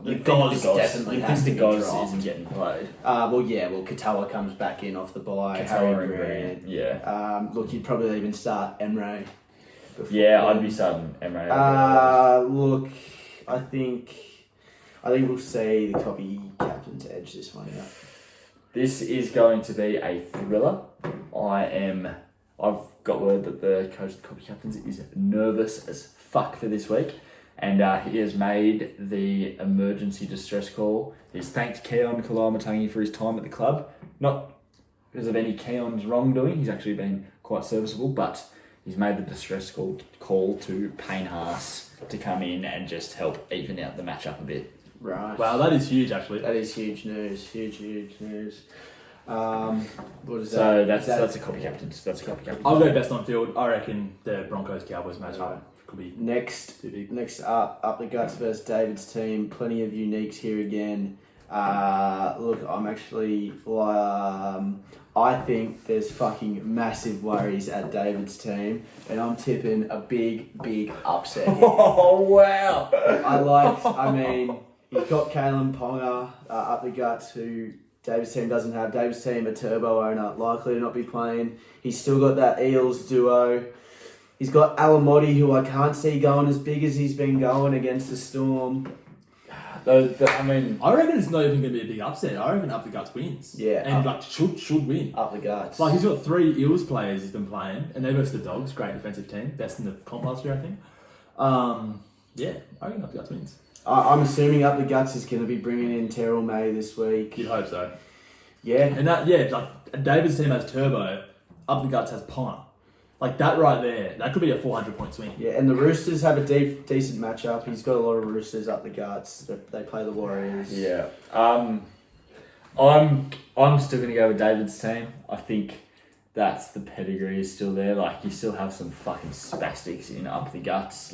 The Goz definitely You has think to the be Goz dropped. isn't getting played? Katoa comes back in off the bye. Katoa Harry and Grant. Grant. Yeah. Look, you'd probably even start Emre. Yeah, I'd be starting Emre. Look, I think we'll see the copy captain's edge this one out. This is going to be a thriller. I've got word that the coach of the copy captains is nervous as fuck for this week. And he has made the emergency distress call. He's thanked Keon Kalamatangi for his time at the club. Not because of any Keon's wrongdoing. He's actually been quite serviceable, but he's made the distress call to Payne Haas to come in and just help even out the matchup a bit. Right. Wow, that is huge actually. That is huge news. Huge news. What is So that? that's a copy captain's. That's a copy captain's. I'll go best on field. I reckon the Broncos Cowboys matchup could be Next too big. up the guts versus David's team. Plenty of uniques here again. Look, I'm actually I think there's fucking massive worries at David's team, and I'm tipping a big upset here. Oh wow! You've got Kalen Ponga up the guts, who David's team doesn't have. David's team, a turbo owner, likely to not be playing. He's still got that Eels duo. He's got Alamotti, who I can't see going as big as he's been going against the Storm. I reckon it's not even going to be a big upset. I reckon Up the Guts wins. Yeah, and should win. Up the guts. He's got 3 Eels players he's been playing, and they're versus the Dogs, great defensive team, best in the comp last year, I think. I reckon Up the Guts wins. I'm assuming Up the Guts is going to be bringing in Terrell May this week. You'd hope so. Yeah. And David's team has Turbo, Up the Guts has Ponga. That right there, that could be a 400-point swing. Yeah, and the Roosters have a decent matchup. He's got a lot of Roosters up the guts. They play the Warriors. Yeah. I'm still gonna go with David's team. I think that's the pedigree is still there. You still have some fucking spastics in up the guts.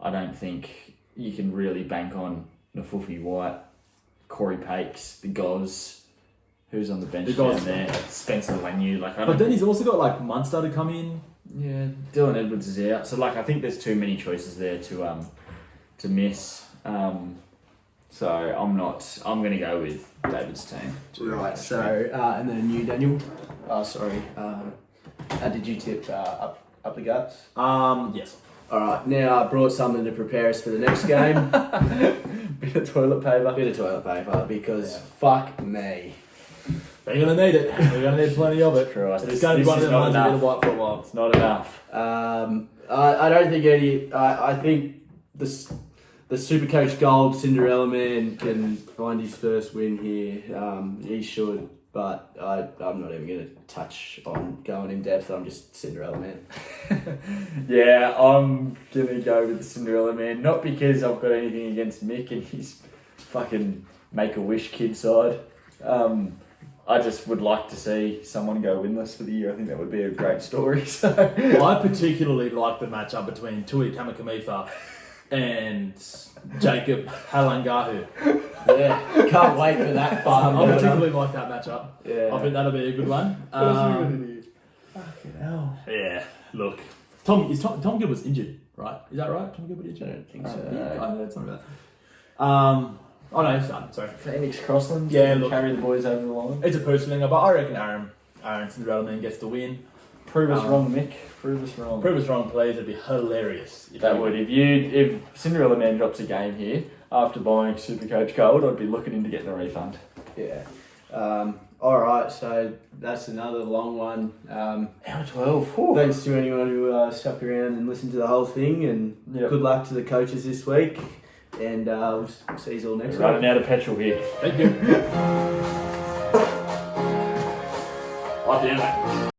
I don't think you can really bank on Nafufi White, Corey Pakes, the Goz. Who's on the bench The Goz. down there? Spencer Lanu. But then he's also got Munster to come in. Yeah, Dylan Edwards is out. So I think there's too many choices there to miss. So I'm gonna go with David's team. Right. So and then you, Daniel. Sorry. Did you tip up the guts? Yes. All right. Now I brought something to prepare us for the next game. Bit of toilet paper. Bit of toilet paper because Yeah. fuck me. They're going to need it. They're going to need plenty of it. Christ, It's going to be this one of is them not ones that enough. get a wipe for a while. It's not enough. I don't think any. I think the Supercoach Gold Cinderella man can find his first win here. He should, but I'm not even going to touch on going in depth. I'm just Cinderella man. Yeah, I'm gonna go with the Cinderella man. Not because I've got anything against Mick and his fucking Make-A-Wish kid side. I just would like to see someone go winless for the year. I think that would be a great story. So I particularly like the matchup between Tui Kamikamifa and Jacob Halangahu. Yeah, can't wait for that. But I particularly like that matchup. Yeah. I think that'll be a good one. fucking hell. Yeah, look. Tom Gilbert's injured, right? Is that right? Tom Gilbert I injured? don't think so. Yeah, I heard something about that. Oh no, he's done. Sorry. Phoenix Crossland. Yeah, look. Carry the boys over the line. It's a personal, but I reckon Aaron Cinderella man gets the win. Prove us wrong, Mick. Prove us wrong. Prove us wrong, please. It'd be hilarious. That would. If Cinderella Man drops a game here after buying Supercoach Gold, I'd be looking into getting a refund. Yeah. All right, so that's another long one. Hour 12. Whew. Thanks to anyone who stuck around and listened to the whole thing, and Yep. good luck to the coaches this week. And we'll see you all next week. Running out of petrol here. Thank you. Oh, damn it.